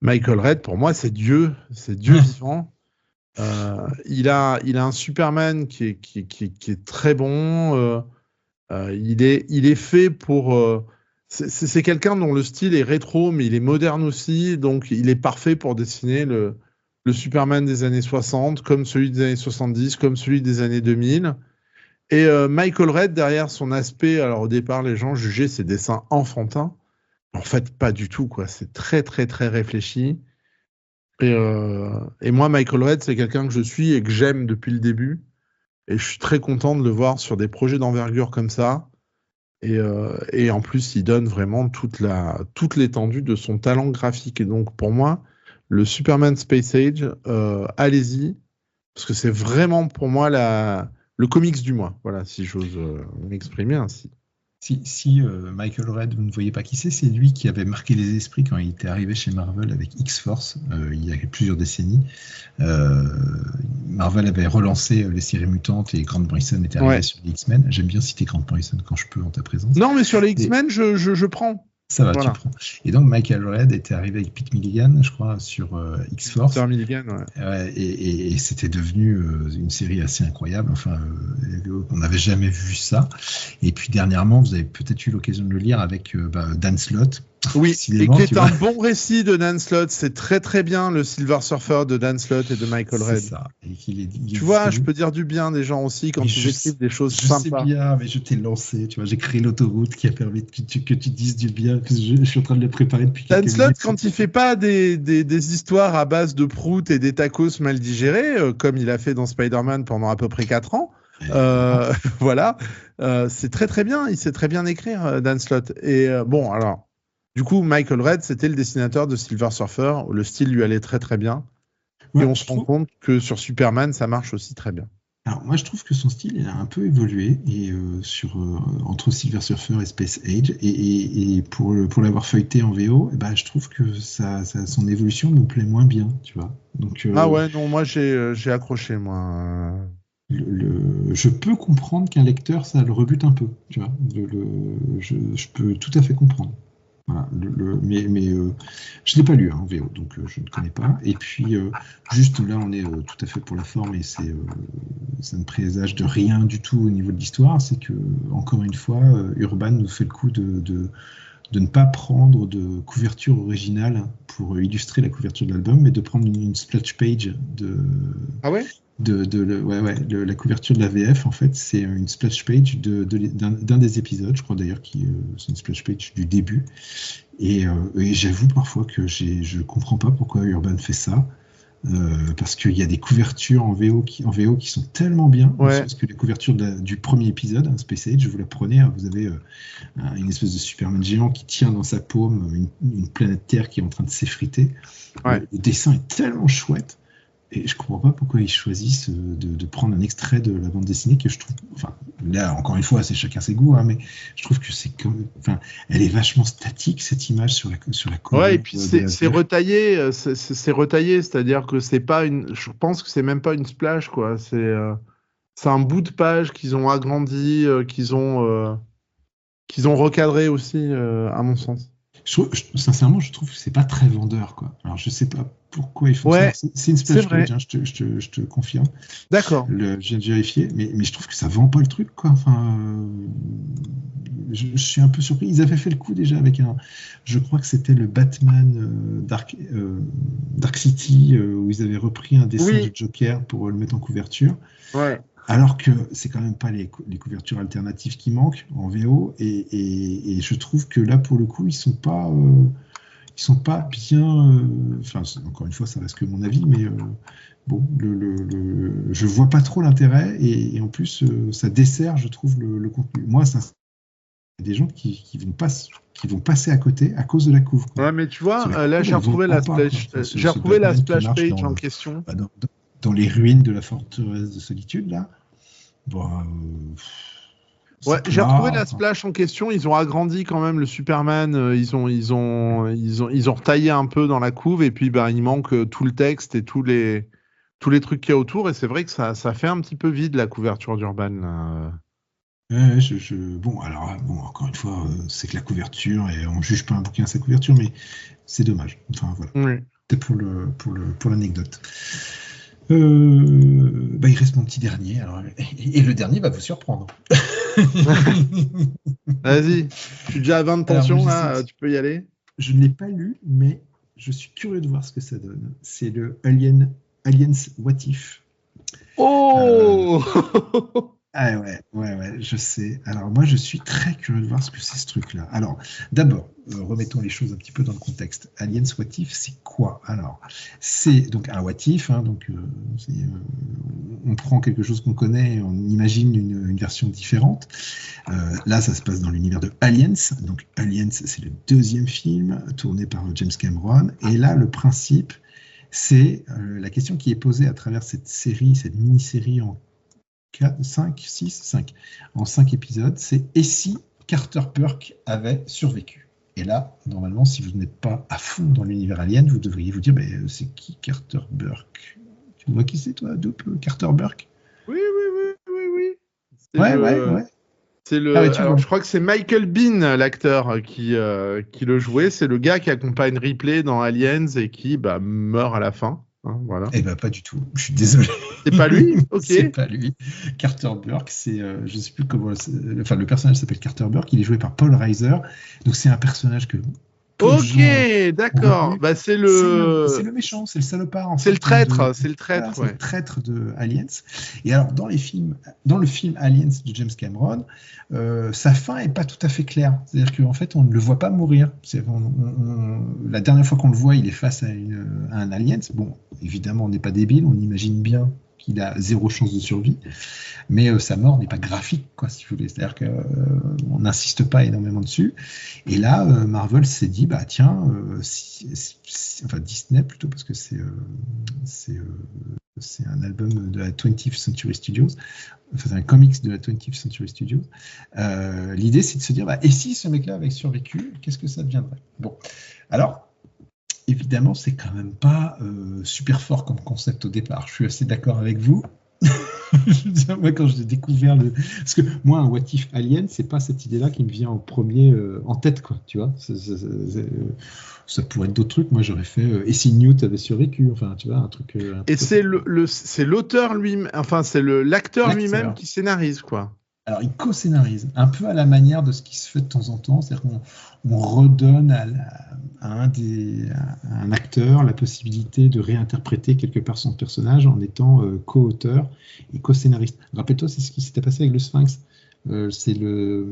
Michael Red, pour moi, c'est Dieu vivant. Il a un Superman qui est très bon. Il est fait pour... c'est quelqu'un dont le style est rétro, mais il est moderne aussi. Donc il est parfait pour dessiner le Superman des années 60, comme celui des années 70, comme celui des années 2000. Et Michael Red, derrière son aspect, alors au départ, les gens jugeaient ses dessins enfantins. En fait, pas du tout, quoi. C'est très, très, très réfléchi. Et moi, Michael Red, c'est quelqu'un que je suis et que j'aime depuis le début. Et je suis très content de le voir sur des projets d'envergure comme ça. Et en plus, il donne vraiment toute l'étendue de son talent graphique. Et donc, pour moi, le Superman Space Age, allez-y. Parce que c'est vraiment, pour moi, le comics du mois, voilà, si j'ose m'exprimer ainsi. Si Michael Red, vous ne voyez pas qui c'est lui qui avait marqué les esprits quand il était arrivé chez Marvel avec X-Force il y a plusieurs décennies. Marvel avait relancé les séries mutantes et Grant Morrison était arrivé sur les X-Men. J'aime bien citer Grant Morrison quand je peux en ta présence. Non, mais sur les X-Men, je prends. Ça va, tu prends. Et donc Michael Red était arrivé avec Pete Milligan, je crois, sur X-Force. Sur Milligan, et c'était devenu une série assez incroyable. Enfin, on n'avait jamais vu ça. Et puis dernièrement, vous avez peut-être eu l'occasion de le lire avec Dan Slott. Oui, et qui est un bon récit de Dan Slott. C'est très très bien le Silver Surfer de Dan Slott et de Michael Red. C'est ça. Et tu vois, je peux dire du bien des gens aussi quand ils écrivent des choses sympas. Je sais bien, mais je t'ai lancé. Tu vois, j'ai créé l'autoroute qui a permis que tu dises du bien. Je suis en train de le préparer depuis quelques minutes. Dan Slott, quand il fait pas des histoires à base de prout et des tacos mal digérés, comme il a fait dans Spider-Man pendant à peu près 4 ans, voilà, c'est très très bien. Il sait très bien écrire, Dan Slott. Et bon, alors. Du coup, Michael Red, c'était le dessinateur de Silver Surfer. Le style lui allait très très bien. Ouais, et on se rend compte que sur Superman, ça marche aussi très bien. Alors moi, je trouve que son style il a un peu évolué et entre Silver Surfer et Space Age. Et pour l'avoir feuilleté en VO, je trouve que son évolution me plaît moins bien, tu vois. Donc, ah ouais, non, moi j'ai accroché, moi. Je peux comprendre qu'un lecteur, ça le rebute un peu, tu vois. Je peux tout à fait comprendre. Voilà, mais je ne l'ai pas lu en VO, donc je ne connais pas. Et puis, juste là, on est tout à fait pour la forme et ça ne présage de rien du tout au niveau de l'histoire. C'est que, encore une fois, Urban nous fait le coup de ne pas prendre de couverture originale pour illustrer la couverture de l'album, mais de prendre une splash page de... Ah ouais la couverture de la VF, en fait, c'est une splash page d'un des épisodes, je crois d'ailleurs que c'est une splash page du début. Et j'avoue parfois que je comprends pas pourquoi Urban fait ça, parce qu'il y a des couvertures en VO qui sont tellement bien, parce que les couvertures du premier épisode, Space Age, vous la prenez, vous avez une espèce de Superman géant qui tient dans sa paume une planète Terre qui est en train de s'effriter. Le dessin est tellement chouette. Et je comprends pas pourquoi ils choisissent de prendre un extrait de la bande dessinée que je trouve, enfin là encore une fois c'est chacun ses goûts, mais je trouve que c'est comme, elle est vachement statique cette image sur la couleur. Ouais, et puis c'est retaillé, c'est retaillé, c'est-à-dire que c'est pas je pense que c'est même pas une splash quoi, c'est un bout de page qu'ils ont agrandi, qu'ils ont recadré aussi à mon sens. Sincèrement, je trouve que c'est pas très vendeur, quoi. Alors, je sais pas pourquoi ils font ça. C'est une splash page, je te confirme. D'accord. Je viens de vérifier, mais je trouve que ça vend pas le truc, quoi. Enfin, je suis un peu surpris. Ils avaient fait le coup déjà avec je crois que c'était le Batman Dark City, où ils avaient repris un dessin du Joker pour le mettre en couverture. Ouais. Alors que c'est quand même pas les couvertures alternatives qui manquent en VO et je trouve que là pour le coup ils sont pas bien. Enfin encore une fois ça reste que mon avis, mais bon je vois pas trop l'intérêt et en plus ça dessert je trouve le contenu. Moi ça il y a des gens qui vont passer à côté à cause de la couve. Quoi. Ouais mais tu vois là j'ai retrouvé la splash page en question. Dans les ruines de la forteresse de solitude là. Bon, j'ai retrouvé la splash en question. Ils ont agrandi quand même le Superman. Ils ont retaillé un peu dans la couve et puis il manque tout le texte et tous les trucs qu'il y a autour. Et c'est vrai que ça fait un petit peu vide la couverture d'Urban. Bon, encore une fois, c'est que la couverture et on juge pas un bouquin à sa couverture, mais c'est dommage. Enfin voilà. Oui. C'était pour l'anecdote. Il reste mon petit dernier. Alors, et le dernier va vous surprendre. Vas-y, je suis déjà à 20 de tension, là, tu peux y aller. Je ne l'ai pas lu, mais je suis curieux de voir ce que ça donne. C'est le Aliens What If. Oh Ah ouais, je sais. Alors moi, je suis très curieux de voir ce que c'est ce truc-là. Alors, d'abord, remettons les choses un petit peu dans le contexte. Aliens What If, c'est quoi? Alors, c'est donc un What If, on prend quelque chose qu'on connaît et on imagine une version différente. Là, ça se passe dans l'univers de Aliens. Donc, Aliens, c'est le deuxième film tourné par James Cameron. Et là, le principe, c'est la question qui est posée à travers cette mini-série en 5 épisodes, c'est et si Carter Burke avait survécu. Et là, normalement, si vous n'êtes pas à fond dans l'univers Alien, vous devriez vous dire, c'est qui Carter Burke? Tu vois qui c'est, toi, Dope, Carter Burke? Oui. Ouais. Alors, je crois que c'est Michael Biehn, l'acteur, qui le jouait. C'est le gars qui accompagne Ripley dans Aliens et qui meurt à la fin. Hein, voilà. Eh ben, pas du tout. Je suis désolé. C'est pas lui? Ok. C'est pas lui. Carter Burke, c'est, je sais plus comment, le personnage s'appelle Carter Burke. Il est joué par Paul Reiser. Donc c'est un personnage que. Ok, d'accord. C'est le méchant, c'est le salopard. C'est le traître, voilà, ouais. C'est le traître de Aliens. Et alors, dans le film Aliens de James Cameron, sa fin est pas tout à fait claire. C'est-à-dire qu'en fait, on ne le voit pas mourir. La dernière fois qu'on le voit, il est face à un Aliens. Bon, évidemment, on n'est pas débile, on imagine bien qu'il a 0 chance de survie, mais sa mort n'est pas graphique, quoi, si vous voulez. C'est-à-dire qu'on n'insiste pas énormément dessus. Et là, Marvel s'est dit, tiens, enfin Disney plutôt, parce que c'est un album de la 20th Century Studios, enfin un comics de la 20th Century Studios. L'idée, c'est de se dire, et si ce mec-là avait survécu, qu'est-ce que ça deviendrait? Bon, alors. Évidemment, c'est quand même pas super fort comme concept au départ. Je suis assez d'accord avec vous. Je veux dire, moi, quand j'ai découvert parce que moi, un What If Alien, c'est pas cette idée-là qui me vient en premier en tête, quoi. Tu vois, ça pourrait être d'autres trucs. Moi, j'aurais fait. Et si Newt avait survécu, enfin, tu vois, un truc. Et c'est l'auteur lui-même, enfin, c'est l'acteur lui-même qui scénarise, quoi. Alors, il co-scénarise, un peu à la manière de ce qui se fait de temps en temps, c'est-à-dire qu'on redonne à un acteur la possibilité de réinterpréter quelque part son personnage en étant co-auteur et co-scénariste. Rappelle-toi, c'est ce qui s'était passé avec le Sphinx. C'est l'acteur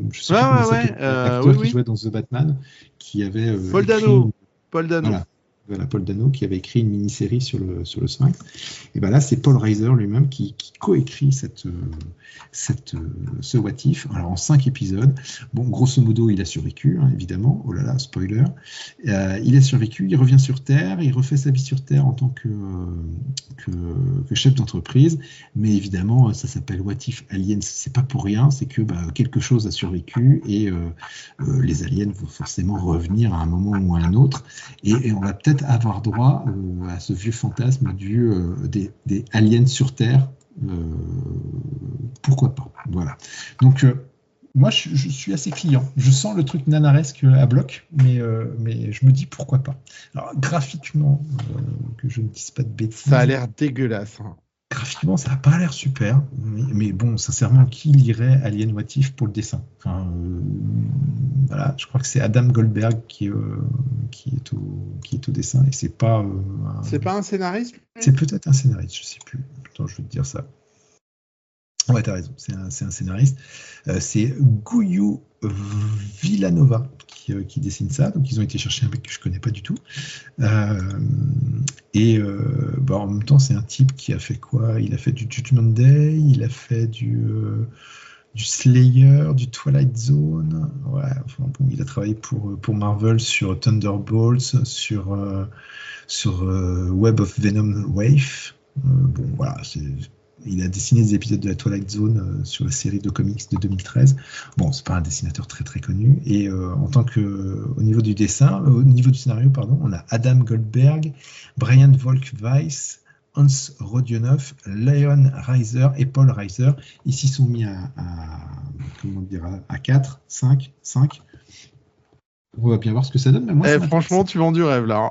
qui jouait dans The Batman, qui avait Paul Dano. Voilà, Paul Dano qui avait écrit une mini-série sur le Sphinx. Et là, c'est Paul Reiser lui-même qui coécrit ce What If, alors en 5 épisodes. Bon, grosso modo, il a survécu, hein, évidemment. Oh là là, spoiler. Il a survécu, il revient sur Terre, il refait sa vie sur Terre en tant que chef d'entreprise. Mais évidemment, ça s'appelle What If Aliens. C'est pas pour rien, c'est que quelque chose a survécu et les aliens vont forcément revenir à un moment ou à un autre. Et on va peut-être avoir droit à ce vieux fantasme des aliens sur Terre. Pourquoi pas, voilà. Donc moi je suis assez client, je sens le truc nanaresque à bloc, mais je me dis pourquoi pas. Alors graphiquement, que je ne dise pas de bêtises, ça a l'air dégueulasse, hein. Graphiquement, ça n'a pas l'air super, mais bon, sincèrement, qui lirait Alien What If pour le dessin? Enfin, voilà, je crois que c'est Adam Goldberg qui est au dessin, et c'est pas. C'est pas un scénariste? C'est peut-être un scénariste, je sais plus. Attends, je vais te dire ça. Ouais, t'as raison, c'est un scénariste. C'est Guyu Villanova qui dessine ça. Donc, ils ont été chercher un mec que je connais pas du tout. En même temps, c'est un type qui a fait quoi? Il a fait du Judgment Day, il a fait du Slayer, du Twilight Zone. Ouais, enfin, bon, il a travaillé pour Marvel sur Thunderbolts, sur Web of Venom Wave. Bon, voilà, il a dessiné des épisodes de la Twilight Zone sur la série de comics de 2013. Bon, c'est pas un dessinateur très très connu. Et au niveau du dessin, au niveau du scénario, pardon, on a Adam Goldberg, Brian Volk-Weiss, Hans Rodionov, Leon Reiser et Paul Reiser. Ici sont mis à 4, 5. On va bien voir ce que ça donne. Mais moi, franchement, tu vends du rêve là.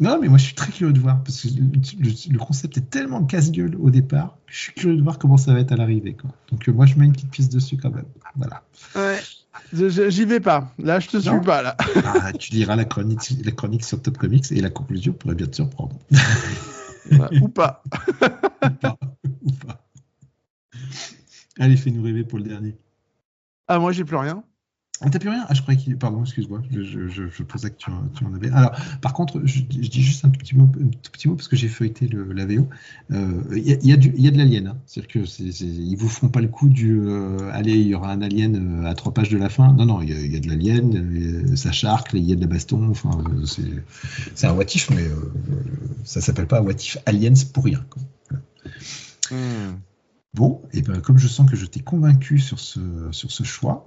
Non, mais moi je suis très curieux de voir parce que le concept est tellement casse-gueule au départ que je suis curieux de voir comment ça va être à l'arrivée, quoi. Donc moi je mets une petite pièce dessus quand même. Voilà. Ouais. J'y vais pas. Là, je te suis pas là. Tu liras la chronique sur Top Comics et la conclusion pourrait bien te surprendre. Ou pas. Ou pas. Allez, fais-nous rêver pour le dernier. Ah, moi j'ai plus rien. Ah, t'as plus rien? Ah, je croyais qu'il... Pardon, excuse-moi, je pensais que tu en avais. Alors, par contre, je dis juste un tout petit mot parce que j'ai feuilleté la VO. Il y a de l'alien, hein. C'est-à-dire que ils vous feront pas le coup allez, il y aura un alien à 3 pages de la fin. Non, il y a de l'alien, ça charcle, il y a de la baston. Enfin, c'est un What If, mais ça s'appelle pas What If Aliens pour rien, quoi. Voilà. Bon, et ben, comme je sens que je t'ai convaincu sur ce choix,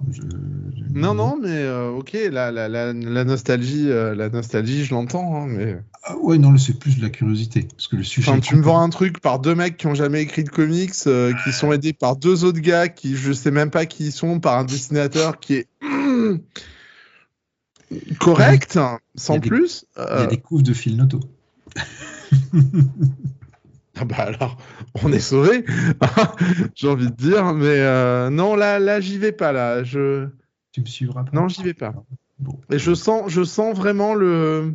Non, mais ok, la nostalgie, je l'entends, hein, mais... Ah ouais, non, là, c'est plus de la curiosité, parce que le sujet Enfin, est tu me vends complètement... un truc par deux mecs qui ont jamais écrit de comics, qui sont aidés par deux autres gars qui je sais même pas qui ils sont, par un dessinateur qui est Il y a des, correct, il y sans a des, plus. il y a des couves de Phil Noto. Ah bah alors, on est sauvé, j'ai envie de dire, mais non, là, j'y vais pas, là. Tu me suivras pas? Non, j'y vais pas. Bon, Et je sens vraiment le.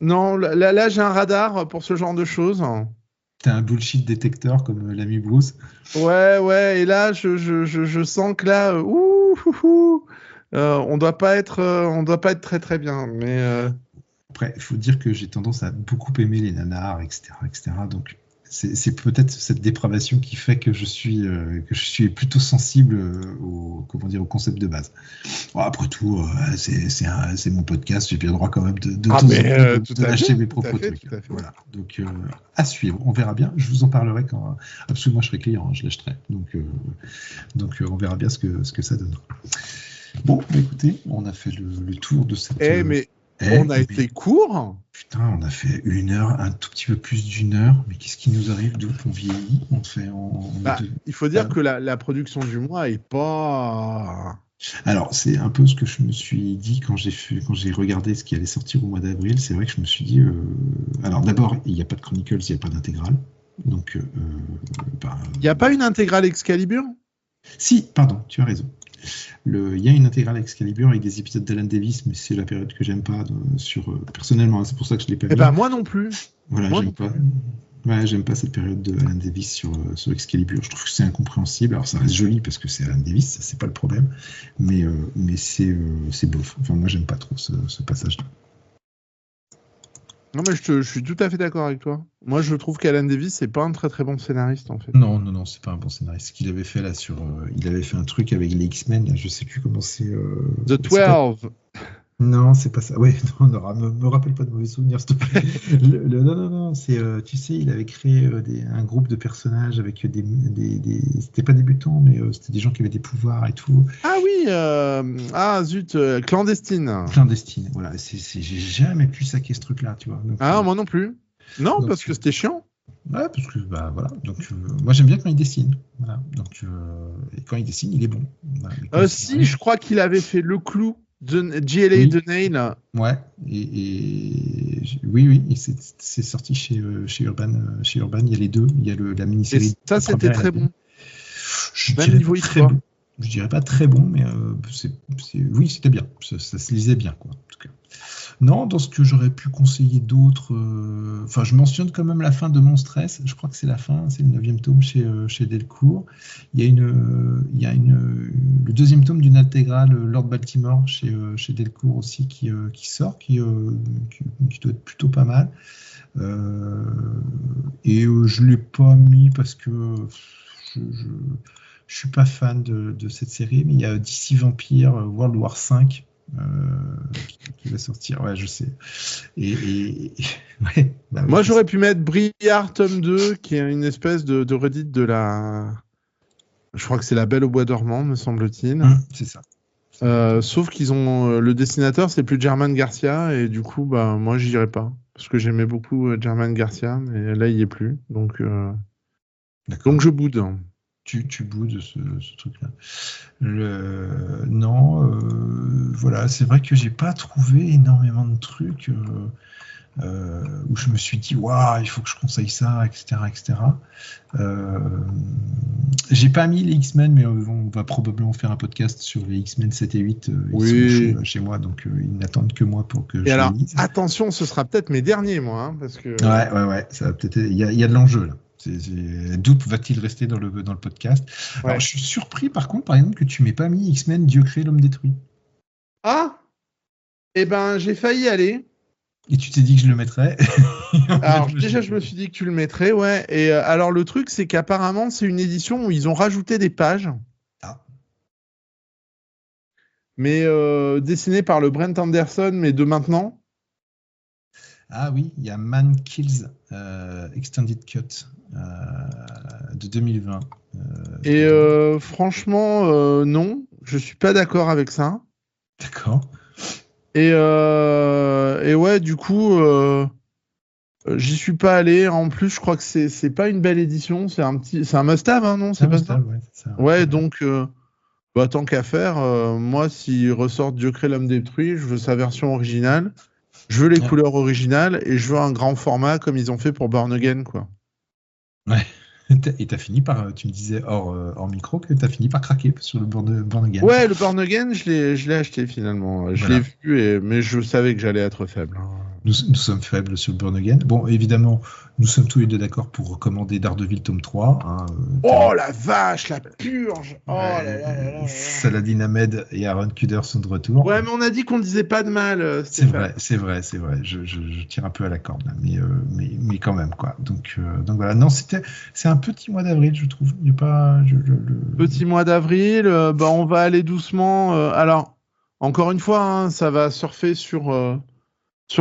Non, là, j'ai un radar pour ce genre de choses. t'as un bullshit détecteur comme l'ami Bruce. Ouais, et là, je sens que là, on doit pas être très très bien, mais Après, il faut dire que j'ai tendance à beaucoup aimer les nanars, etc., etc. Donc, c'est peut-être cette dépravation qui fait que je suis plutôt sensible au concept de base. Bon, après tout, c'est mon podcast, j'ai bien le droit quand même de temps en temps tout de à lâcher fait, mes tout à propres fait, trucs. tout à fait. Voilà. Donc, à suivre, on verra bien. Je vous en parlerai quand absolument je serai client, hein, je l'achèterai. Donc, on verra bien ce que ça donne. Bon, bah, écoutez, on a fait le tour de cette. Mais on a été court. Putain, on a fait 1 heure, un tout petit peu plus d'1 heure, mais qu'est-ce qui nous arrive d'où on vieillit? Il faut dire que la production du mois est pas. Alors, c'est un peu ce que je me suis dit quand j'ai regardé ce qui allait sortir au mois d'avril. C'est vrai que je me suis dit. Alors, d'abord, il n'y a pas de Chronicles, il n'y a pas d'intégrale. Donc, Il n'y a pas une intégrale Excalibur? Si, pardon, tu as raison. Il y a une intégrale Excalibur avec des épisodes d'Alan Davis, mais c'est la période que j'aime pas personnellement, c'est pour ça que je l'ai pas mis. Ben moi non plus. Voilà, Moi j'aime non pas. plus. Ouais, j'aime pas cette période de Alan Davis sur Excalibur. Je trouve que c'est incompréhensible. Alors ça reste joli parce que c'est Alan Davis, ça c'est pas le problème, mais c'est bof. Enfin moi j'aime pas trop ce passage-là. Non, mais je suis tout à fait d'accord avec toi. Moi, je trouve qu'Alan Davis, c'est pas un très très bon scénariste, en fait. Non, c'est pas un bon scénariste. Ce qu'il avait fait là il avait fait un truc avec les X-Men, là, je sais plus comment c'est. The 12. Non, c'est pas ça. Ouais, non, me rappelle pas de mauvais souvenirs, s'il te plaît. Non, c'est, tu sais, il avait créé un groupe de personnages avec c'était pas débutants, mais c'était des gens qui avaient des pouvoirs et tout. Ah oui, zut, Clandestine. Clandestine, voilà. J'ai jamais pu saquer ce truc-là, tu vois. Donc, moi non plus. Non, parce que c'était chiant. Ouais, parce que, bah voilà. Donc, moi, j'aime bien quand il dessine. Voilà. Donc, et quand il dessine, il est bon. Voilà. Si, je crois qu'il avait fait Le Clou de GLA oui. de Nail. Ouais, oui, et c'est sorti chez Urban. Chez Urban, il y a les deux. Il y a la mini-série. Ça, c'était très bon. Je dirais pas très bon, mais oui, c'était bien. Ça se lisait bien, quoi. En tout cas. Non, dans ce que j'aurais pu conseiller d'autres, enfin, je mentionne quand même la fin de Mon Stress. Je crois que c'est la fin, c'est le 9e tome chez Delcourt. Il y a le 2e tome d'une intégrale Lord Baltimore chez Delcourt aussi qui sort, qui doit être plutôt pas mal. Et je l'ai pas mis parce que je suis pas fan de cette série, mais il y a DC Vampire World War V qui va sortir. Ouais, je sais. Ouais, bah, moi, j'aurais pu mettre Briard tome 2, qui est une espèce de redite de la. Je crois que c'est La Belle au bois dormant, me semble-t-il. C'est ça. Sauf qu'ils ont le dessinateur, c'est plus Germán Garcia, et du coup, bah moi, j'y irais pas, parce que j'aimais beaucoup Germán Garcia, mais là, il y est plus, donc je boude. Tu boudes ce truc-là. Non, voilà, c'est vrai que j'ai pas trouvé énormément de trucs où je me suis dit waouh, il faut que je conseille ça, etc., etc. J'ai pas mis les X-Men, mais on va probablement faire un podcast sur les X-Men 7 et 8. Ils sont chez moi, donc ils n'attendent que moi pour que je les lise. Attention, ce sera peut-être mes derniers, moi, hein, parce que. Ouais, ça va peut-être. Il y a de l'enjeu là. D'où va-t-il rester dans le podcast? Ouais. Alors, je suis surpris, par contre, par exemple, que tu m'aies pas mis X-Men Dieu crée, l'homme détruit. Ah, eh ben, j'ai failli aller. Et tu t'es dit que je le mettrais. Alors, déjà, je me suis dit que tu le mettrais, ouais. Et alors, le truc, c'est qu'apparemment, c'est une édition où ils ont rajouté des pages. Ah. Mais dessinées par le Brent Anderson, mais de maintenant. Ah oui, il y a Man Kills Extended Cut de 2020. Et franchement, non, je suis pas d'accord avec ça. D'accord. Et ouais, du coup, j'y suis pas allé. En plus, je crois que c'est pas une belle édition. C'est un must-have, hein, non? C'est pas ça? Ouais, c'est ça. Ouais, donc, bah, tant qu'à faire, moi, s'ils ressortent Dieu crée l'homme détruit, je veux sa version originale. Je veux les Ouais. couleurs originales et je veux un grand format comme ils ont fait pour Born Again, quoi. Ouais. Et t'as fini par, tu me disais hors micro que t'as fini par craquer sur le Born Again. Ouais, le Born Again, je l'ai acheté finalement. Je Voilà. l'ai vu, mais je savais que j'allais être faible, hein. Nous sommes faibles sur le Born Again. Bon, évidemment, nous sommes tous les deux d'accord pour recommander Daredevil tome 3. Hein, Oh la vache, la purge! Oh là là là là là. Saladin Ahmed et Aaron Kuder sont de retour. Ouais, mais on a dit qu'on disait pas de mal, C'est Stéphane. vrai. Je tire un peu à la corde là, mais quand même quoi. Donc voilà. Non, c'est un petit mois d'avril, je trouve. Il n'y a pas. Petit mois d'avril, bah, on va aller doucement. Alors, encore une fois, hein, ça va surfer sur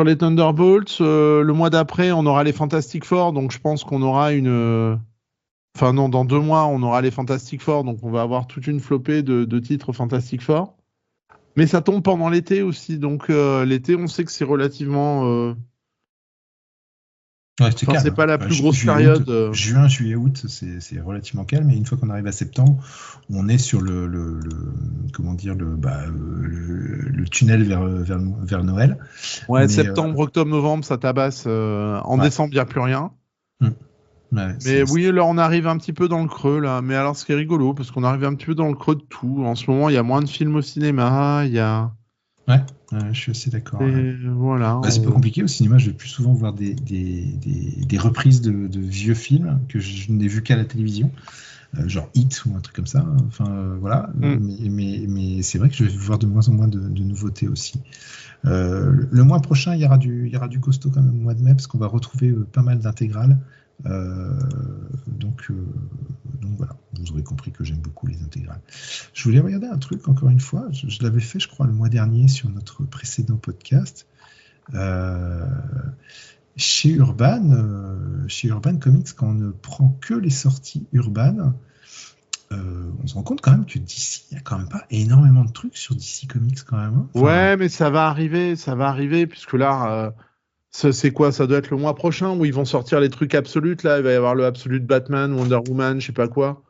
les Thunderbolts. Le mois d'après, on aura les Fantastic Four, donc je pense qu'on aura Enfin non, dans 2 mois, on aura les Fantastic Four, donc on va avoir toute une flopée de titres Fantastic Four. Mais ça tombe pendant l'été aussi, donc l'été, on sait que c'est relativement... Ouais, c'est Enfin, calme. c'est pas la Hein. plus grosse Juillet, période. juin, juillet, août, c'est relativement calme. Et une fois qu'on arrive à septembre, on est sur comment dire, le tunnel vers Noël. Ouais, Mais, septembre, octobre, novembre, ça tabasse. En ouais. décembre, il n'y a plus rien. Ouais, Mais oui, là, on arrive un petit peu dans le creux, là. Mais alors, ce qui est rigolo, parce qu'on arrive un petit peu dans le creux de tout. En ce moment, il y a moins de films au cinéma, il y a... Ouais, je suis assez d'accord. Et voilà. C'est pas compliqué. Au cinéma, je vais plus souvent voir des reprises de vieux films que je n'ai vu qu'à la télévision, genre Hit ou un truc comme ça. Enfin, voilà. Mais c'est vrai que je vais voir de moins en moins de nouveautés aussi. Le mois prochain, il y aura du costaud quand même au mois de mai, parce qu'on va retrouver pas mal d'intégrales. Donc voilà, vous aurez compris que j'aime beaucoup les intégrales. Je voulais regarder un truc encore une fois, je l'avais fait je crois le mois dernier sur notre précédent podcast. Chez Urban Comics, quand on ne prend que les sorties Urban, on se rend compte quand même que DC, il n'y a quand même pas énormément de trucs sur DC Comics quand même. Hein. Enfin, Ouais, mais ça va arriver, puisque là, c'est quoi? Ça doit être le mois prochain où ils vont sortir les trucs absolus. Là, il va y avoir le Absolute Batman, Wonder Woman, je sais pas quoi.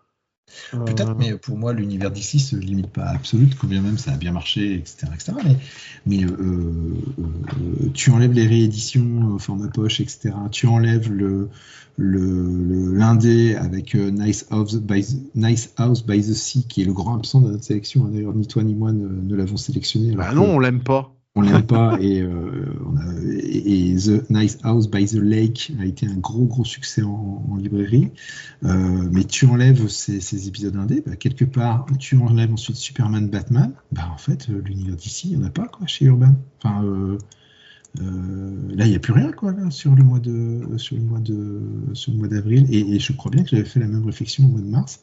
peut-être, mais pour moi, l'univers d'ici se limite pas à Absolute, combien même ça a bien marché, etc. Mais tu enlèves les rééditions au format poche, etc. Tu enlèves l'indé avec Nice House by the Sea, qui est le grand absent de notre sélection. Hein. D'ailleurs, ni toi ni moi ne l'avons sélectionné. Bah non, on l'aime pas. On l'aime pas et The Nice House by the Lake a été un gros succès en librairie. Mais tu enlèves ces épisodes indés, bah, quelque part, tu enlèves ensuite Superman, Batman. Bah en fait, l'univers d'ici, il n'y en a pas quoi chez Urban. Enfin, là, il n'y a plus rien quoi là, sur le mois d'avril. Et je crois bien que j'avais fait la même réflexion au mois de mars.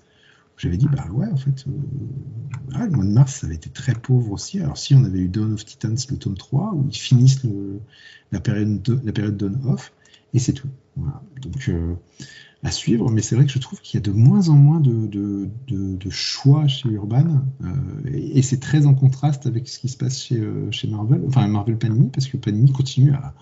J'avais dit, bah ouais, en fait, le mois de mars, ça avait été très pauvre aussi. Alors, si on avait eu Dawn of Titans, le tome 3, où ils finissent la période Dawn of, et c'est tout. Voilà. Donc, à suivre, mais c'est vrai que je trouve qu'il y a de moins en moins de choix chez Urban, et c'est très en contraste avec ce qui se passe chez Marvel, enfin Marvel Panini, parce que Panini continue à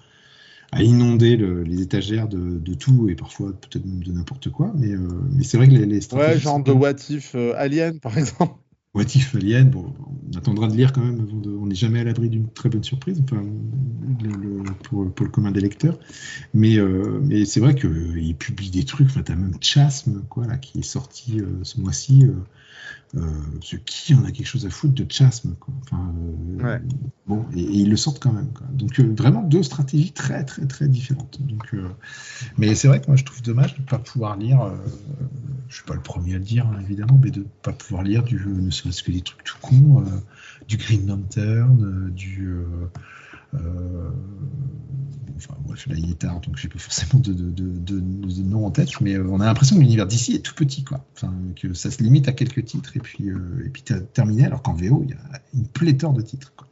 inonder les étagères de tout et parfois peut-être même de n'importe quoi, mais c'est vrai que les stratégies... Ouais, genre de What If Alien, par exemple. What If Alien, bon, on attendra de lire quand même, on n'est jamais à l'abri d'une très bonne surprise, enfin, pour le commun des lecteurs, mais c'est vrai qu'il publie des trucs, enfin, t'as même Chasm, quoi, là, qui est sorti ce mois-ci, qui en a quelque chose à foutre de Chasm, quoi. Enfin, Ouais. bon, et ils le sortent quand même, quoi. Donc vraiment deux stratégies très différentes. Donc, mais c'est vrai que moi je trouve dommage de ne pas pouvoir lire, je suis pas le premier à le dire hein, évidemment, mais de ne pas pouvoir lire ne serait-ce que des trucs tout cons, du Green Lantern, enfin bref, là il est tard donc j'ai pas forcément de nom en tête, mais on a l'impression que l'univers d'ici est tout petit quoi, enfin, que ça se limite à quelques titres et puis t'as terminé, alors qu'en VO il y a une pléthore de titres quoi.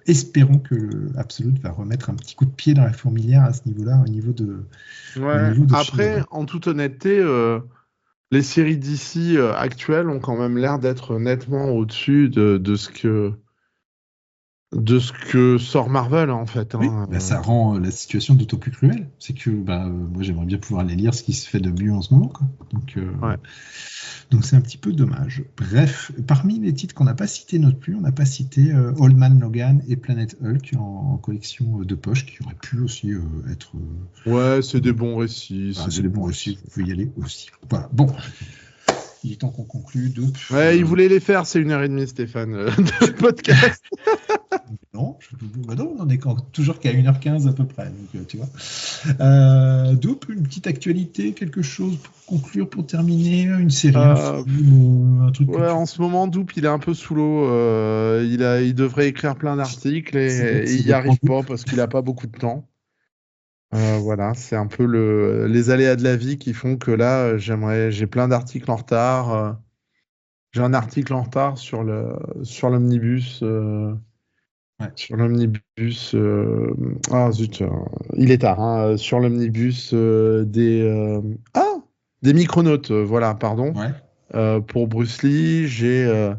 Espérons que Absolute va remettre un petit coup de pied dans la fourmilière à ce niveau-là, au niveau de Ouais. au niveau de Après, en toute honnêteté, les séries DC actuelles ont quand même l'air d'être nettement au-dessus de ce que sort Marvel, en fait. Oui, Hein. ça rend la situation d'autant plus cruelle. C'est que moi, j'aimerais bien pouvoir aller lire ce qui se fait de mieux en ce moment, quoi. Ouais. Donc c'est un petit peu dommage. Bref, parmi les titres qu'on n'a pas cités non plus, on n'a pas cité Old Man Logan et Planet Hulk en collection de poche, qui auraient pu aussi être... Ouais, c'est des bons récits. c'est des bons récits, vous pouvez y aller aussi. Voilà, bon. Il est temps qu'on conclue. Ouais, il voulait les faire, c'est 1h30, Stéphane, de podcast. Non, on en est toujours qu'à 1h15 à peu près, donc tu vois. Dope, une petite actualité, quelque chose pour conclure, pour terminer, une série, un film, un truc. Ouais, en ce moment, Doop, il est un peu sous l'eau. Il devrait écrire plein d'articles et il n'y arrive pas parce qu'il n'a pas beaucoup de temps. Voilà, c'est un peu les aléas de la vie qui font que là, j'ai plein d'articles en retard. J'ai un article en retard sur l'omnibus. Sur l'omnibus. Ah zut, il est tard. Hein, sur l'omnibus des Micronautes. Voilà, pardon. Ouais. Pour Bruce Lee, j'ai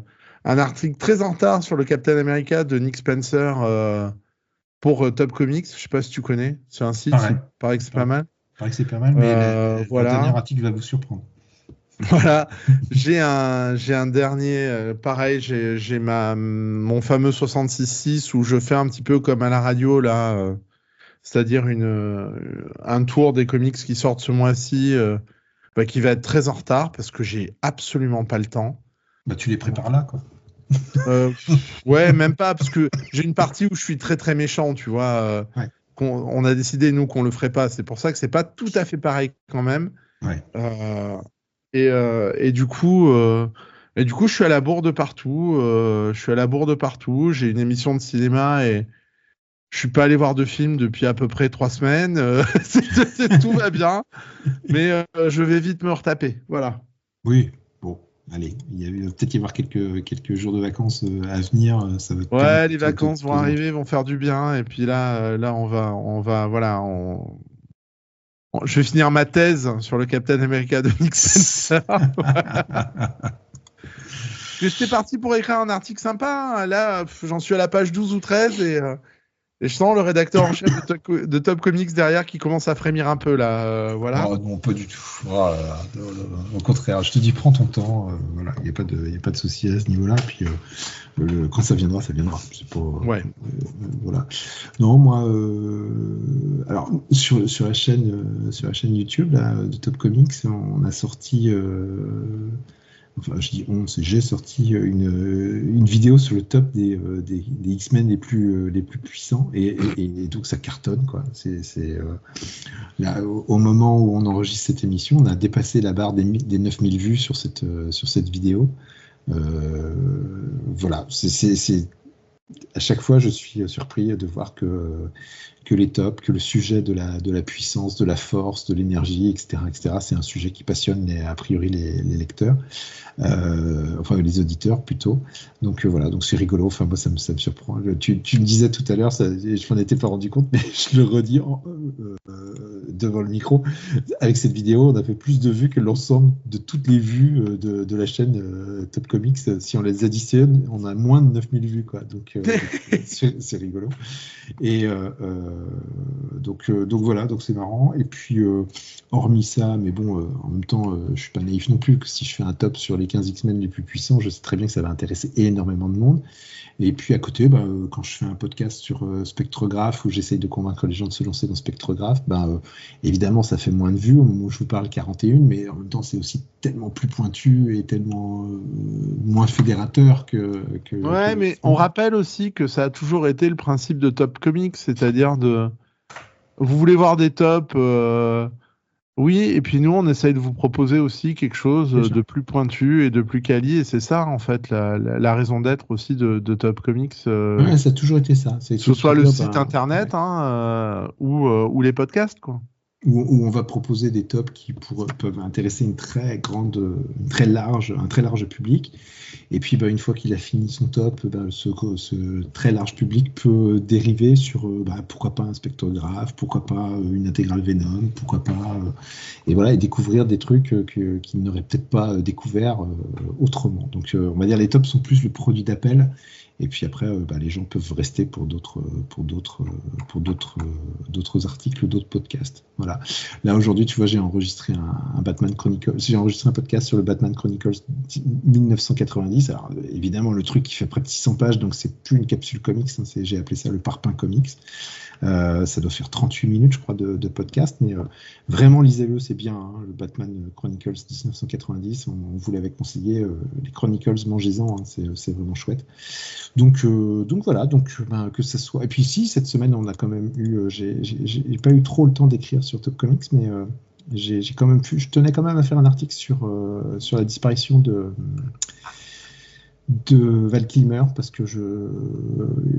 un article très en retard sur le Captain America de Nick Spencer pour Top Comics. Je sais pas si tu connais. C'est un site. Pareil. Il paraît que c'est pas mal. Paraît que c'est pas mal, mais le dernier article va vous surprendre. Voilà, j'ai un dernier, pareil, j'ai mon fameux 66.6 où je fais un petit peu comme à la radio, là, c'est-à-dire un tour des comics qui sortent ce mois-ci, qui va être très en retard parce que j'ai absolument pas le temps. Tu les prépares là, quoi. Ouais, même pas, parce que j'ai une partie où je suis très très méchant, tu vois. Ouais. On a décidé, nous, qu'on le ferait pas. C'est pour ça que c'est pas tout à fait pareil quand même. Ouais. Et du coup, je suis à la bourre de partout. J'ai une émission de cinéma et je suis pas allé voir de film depuis à peu près 3 semaines. Tout va bien, mais je vais vite me retaper. Voilà. Oui. Bon, allez, il va peut-être y avoir quelques jours de vacances à venir. Ça va Ouais, les vacances vont arriver, vont faire du bien. Et puis là, on va, voilà, je vais finir ma thèse sur le Captain America de Nick Spencer. J'étais parti pour écrire un article sympa. Hein. Là, j'en suis à la page 12 ou 13 et je sens le rédacteur en chef de Top Comics derrière qui commence à frémir un peu là. Voilà. Oh, non, pas du tout. Oh, non. Au contraire, je te dis, prends ton temps. Voilà, il n'y a pas de souci à ce niveau-là. Puis quand ça viendra, ça viendra. C'est pas, ouais. Voilà. Non, moi, alors sur la chaîne YouTube là, de Top Comics, on a sorti. Enfin, je dis j'ai sorti une vidéo sur le top des X-Men les plus puissants et donc ça cartonne, quoi. Là, au moment où on enregistre cette émission, on a dépassé la barre des 9000 vues sur cette vidéo. Voilà, à chaque fois, je suis surpris de voir que les tops, que le sujet de la puissance, de la force, de l'énergie, etc., c'est un sujet qui passionne a priori les lecteurs, enfin les auditeurs plutôt. Donc voilà, donc c'est rigolo. Enfin moi ça me surprend. Tu me disais tout à l'heure, je m'en étais pas rendu compte, mais je le redis devant le micro. Avec cette vidéo, on a fait plus de vues que l'ensemble de toutes les vues de la chaîne Top Comics. Si on les additionne, on a moins de 9000 vues, quoi. Donc c'est rigolo. Et donc voilà, donc c'est marrant. Et puis hormis ça, mais bon, en même temps, je suis pas naïf non plus, que si je fais un top sur les 15 X-Men les plus puissants, je sais très bien que ça va intéresser énormément de monde. Et puis à côté, quand je fais un podcast sur Spectrographe où j'essaye de convaincre les gens de se lancer dans Spectrographe, évidemment ça fait moins de vues au moment où je vous parle, 41, mais en même temps c'est aussi tellement plus pointu et tellement moins fédérateur que ouais, mais on rappelle aussi que ça a toujours été le principe de Top Comics, c'est-à-dire vous voulez voir des tops, oui, et puis nous on essaye de vous proposer aussi quelque chose de plus pointu et de plus quali, et c'est ça en fait la raison d'être aussi de Top Comics. Ouais, ça a toujours été ça. Que ce soit le site internet ou les podcasts, quoi. où on va proposer des tops qui peuvent intéresser un très large public. Et puis, une fois qu'il a fini son top, ce très large public peut dériver sur pourquoi pas un spectrographe, pourquoi pas une intégrale Venom, pourquoi pas et découvrir des trucs qu'ils n'auraient peut-être pas découvert autrement. Donc, on va dire les tops sont plus le produit d'appel. Et puis après, les gens peuvent rester pour d'autres articles, d'autres podcasts. Voilà. Là aujourd'hui, tu vois, j'ai enregistré un Batman Chronicles. J'ai enregistré un podcast sur le Batman Chronicles 1990. Alors évidemment, le truc qui fait près de 600 pages, donc c'est plus une capsule comics. J'ai appelé ça le Parpaing Comics. Ça doit faire 38 minutes, je crois, de podcast, mais vraiment lisez-le, c'est bien. Hein, le Batman Chronicles 1990, on vous l'avait conseillé. Les Chronicles, mangez-en, hein, c'est vraiment chouette. Donc voilà, que ça soit. Et puis ici, cette semaine, on a quand même eu. J'ai pas eu trop le temps d'écrire sur Top Comics, mais j'ai quand même je tenais quand même à faire un article sur la disparition de Val Kilmer, parce que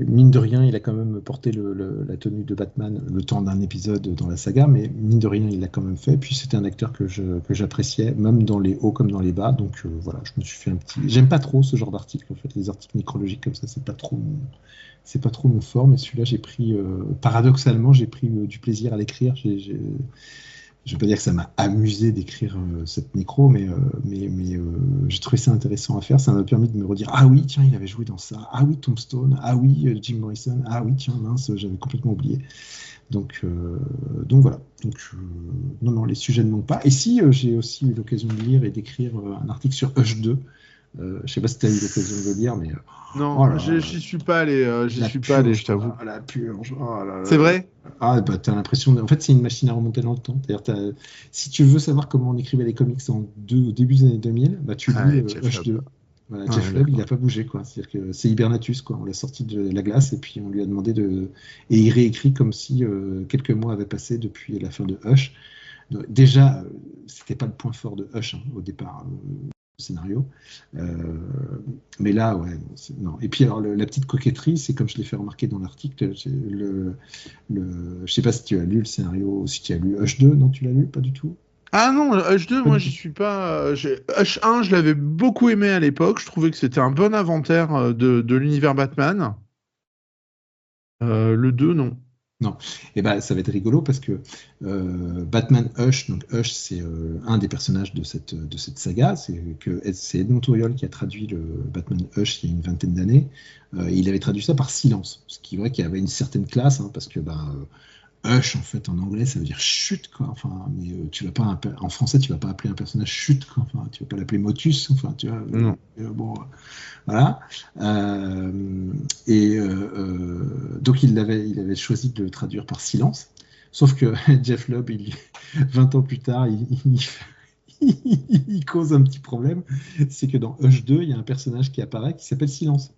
mine de rien, il a quand même porté la tenue de Batman le temps d'un épisode dans la saga, mais mine de rien, il l'a quand même fait. Puis c'était un acteur que j'appréciais, même dans les hauts comme dans les bas. Donc voilà, je me suis fait un petit. J'aime pas trop ce genre d'article. En fait, les articles nécrologiques comme ça, c'est pas trop mon fort. Mais celui-là, paradoxalement, j'ai pris du plaisir à l'écrire. Je ne vais pas dire que ça m'a amusé d'écrire cette nécro, mais j'ai trouvé ça intéressant à faire. Ça m'a permis de me redire, ah oui, tiens, il avait joué dans ça. Ah oui, Tombstone. Ah oui, Jim Morrison. Ah oui, tiens, mince, j'avais complètement oublié. Donc voilà. Non, les sujets ne manquent pas. Et si j'ai aussi eu l'occasion de lire et d'écrire un article sur Hush 2. Je ne sais pas si tu as eu l'occasion de le lire, mais... Non, j'y suis pas allé, je t'avoue. La purge. Oh là là. C'est vrai ? Ah, t'as l'impression... En fait, c'est une machine à remonter dans le temps. C'est-à-dire, si tu veux savoir comment on écrivait les comics au début des années 2000, tu lis Hush 2. Voilà, Jeff Lubb, il n'a pas bougé, quoi. C'est-à-dire que c'est Hibernatus, quoi. On l'a sorti de la glace et puis on lui a demandé de... Et il réécrit comme si quelques mois avaient passé depuis la fin de Hush. Donc, déjà, c'était pas le point fort de Hush au départ. Scénario, mais là non. Et puis alors la petite coquetterie, c'est comme je l'ai fait remarquer dans l'article, je sais pas si tu as lu le scénario, si tu as lu Hush 2. Non, tu l'as lu? Pas du tout. Ah non, Hush 2, moi j'y suis pas. Hush 1, je l'avais beaucoup aimé à l'époque, je trouvais que c'était un bon inventaire de l'univers Batman. Le 2, non. Non, et ça va être rigolo parce que Batman Hush, donc Hush, c'est un des personnages de cette saga. C'est Edmond Touriol qui a traduit le Batman Hush il y a une vingtaine d'années. Il avait traduit ça par silence, ce qui est vrai qu'il avait une certaine classe, hein, parce que Hush, en fait, en anglais, ça veut dire chute, quoi. Enfin, mais tu vas pas en français, tu vas pas appeler un personnage chute, quoi. Enfin, tu vas pas l'appeler Motus. Enfin, tu vois. Non. Bon, voilà. Donc il avait choisi de le traduire par silence. Sauf que Jeff Lubb, 20 ans plus tard, il cause un petit problème. C'est que dans Hush 2, il y a un personnage qui apparaît qui s'appelle Silence.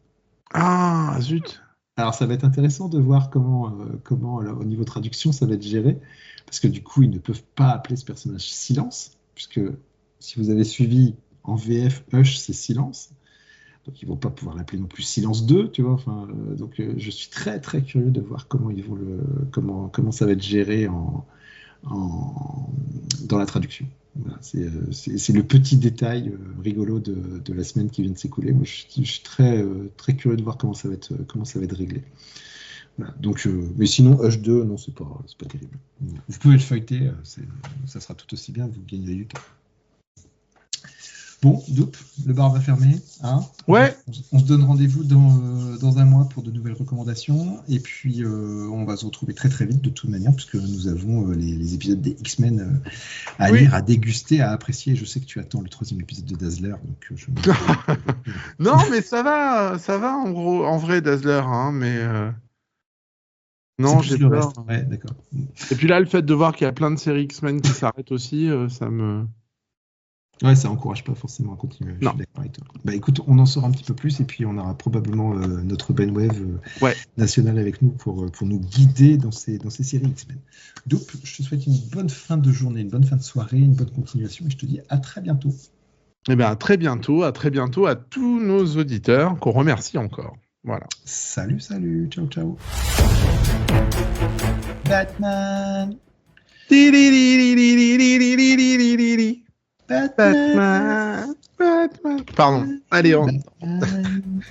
Ah, zut. Alors ça va être intéressant de voir comment au niveau traduction ça va être géré, parce que du coup ils ne peuvent pas appeler ce personnage Silence, puisque si vous avez suivi en VF, Hush c'est Silence, donc ils vont pas pouvoir l'appeler non plus Silence 2, tu vois. Enfin, donc je suis très très curieux de voir comment ils vont comment ça va être géré dans la traduction. Voilà, c'est le petit détail rigolo de la semaine qui vient de s'écouler. Moi, je suis très très curieux de voir comment ça va être réglé. Voilà, donc, mais sinon, Hush 2, non, c'est pas terrible. Vous pouvez le feuilleter, ça sera tout aussi bien, vous gagnerez du temps. Bon, Doup, le bar va fermer. Hein, ouais. On se donne rendez-vous dans un mois pour de nouvelles recommandations. Et puis, on va se retrouver très très vite de toute manière, puisque nous avons les épisodes des X-Men à lire, à déguster, à apprécier. Je sais que tu attends le 3e épisode de Dazzler. Donc non, mais ça va en vrai, Dazzler. Hein, mais non, j'ai peur. Ouais, d'accord. Et puis là, le fait de voir qu'il y a plein de séries X-Men qui s'arrêtent aussi, ça me... Ouais, ça encourage pas forcément à continuer. Je suis d'accord avec toi. Écoute, on en saura un petit peu plus et puis on aura probablement notre Ben Wave national avec nous pour nous guider dans ces séries X-Men. Donc, je te souhaite une bonne fin de journée, une bonne fin de soirée, une bonne continuation et je te dis à très bientôt. Eh bien, à très bientôt à tous nos auditeurs qu'on remercie encore. Voilà. Salut, ciao. Batman. Batman. Pardon. Allez, on... Batman.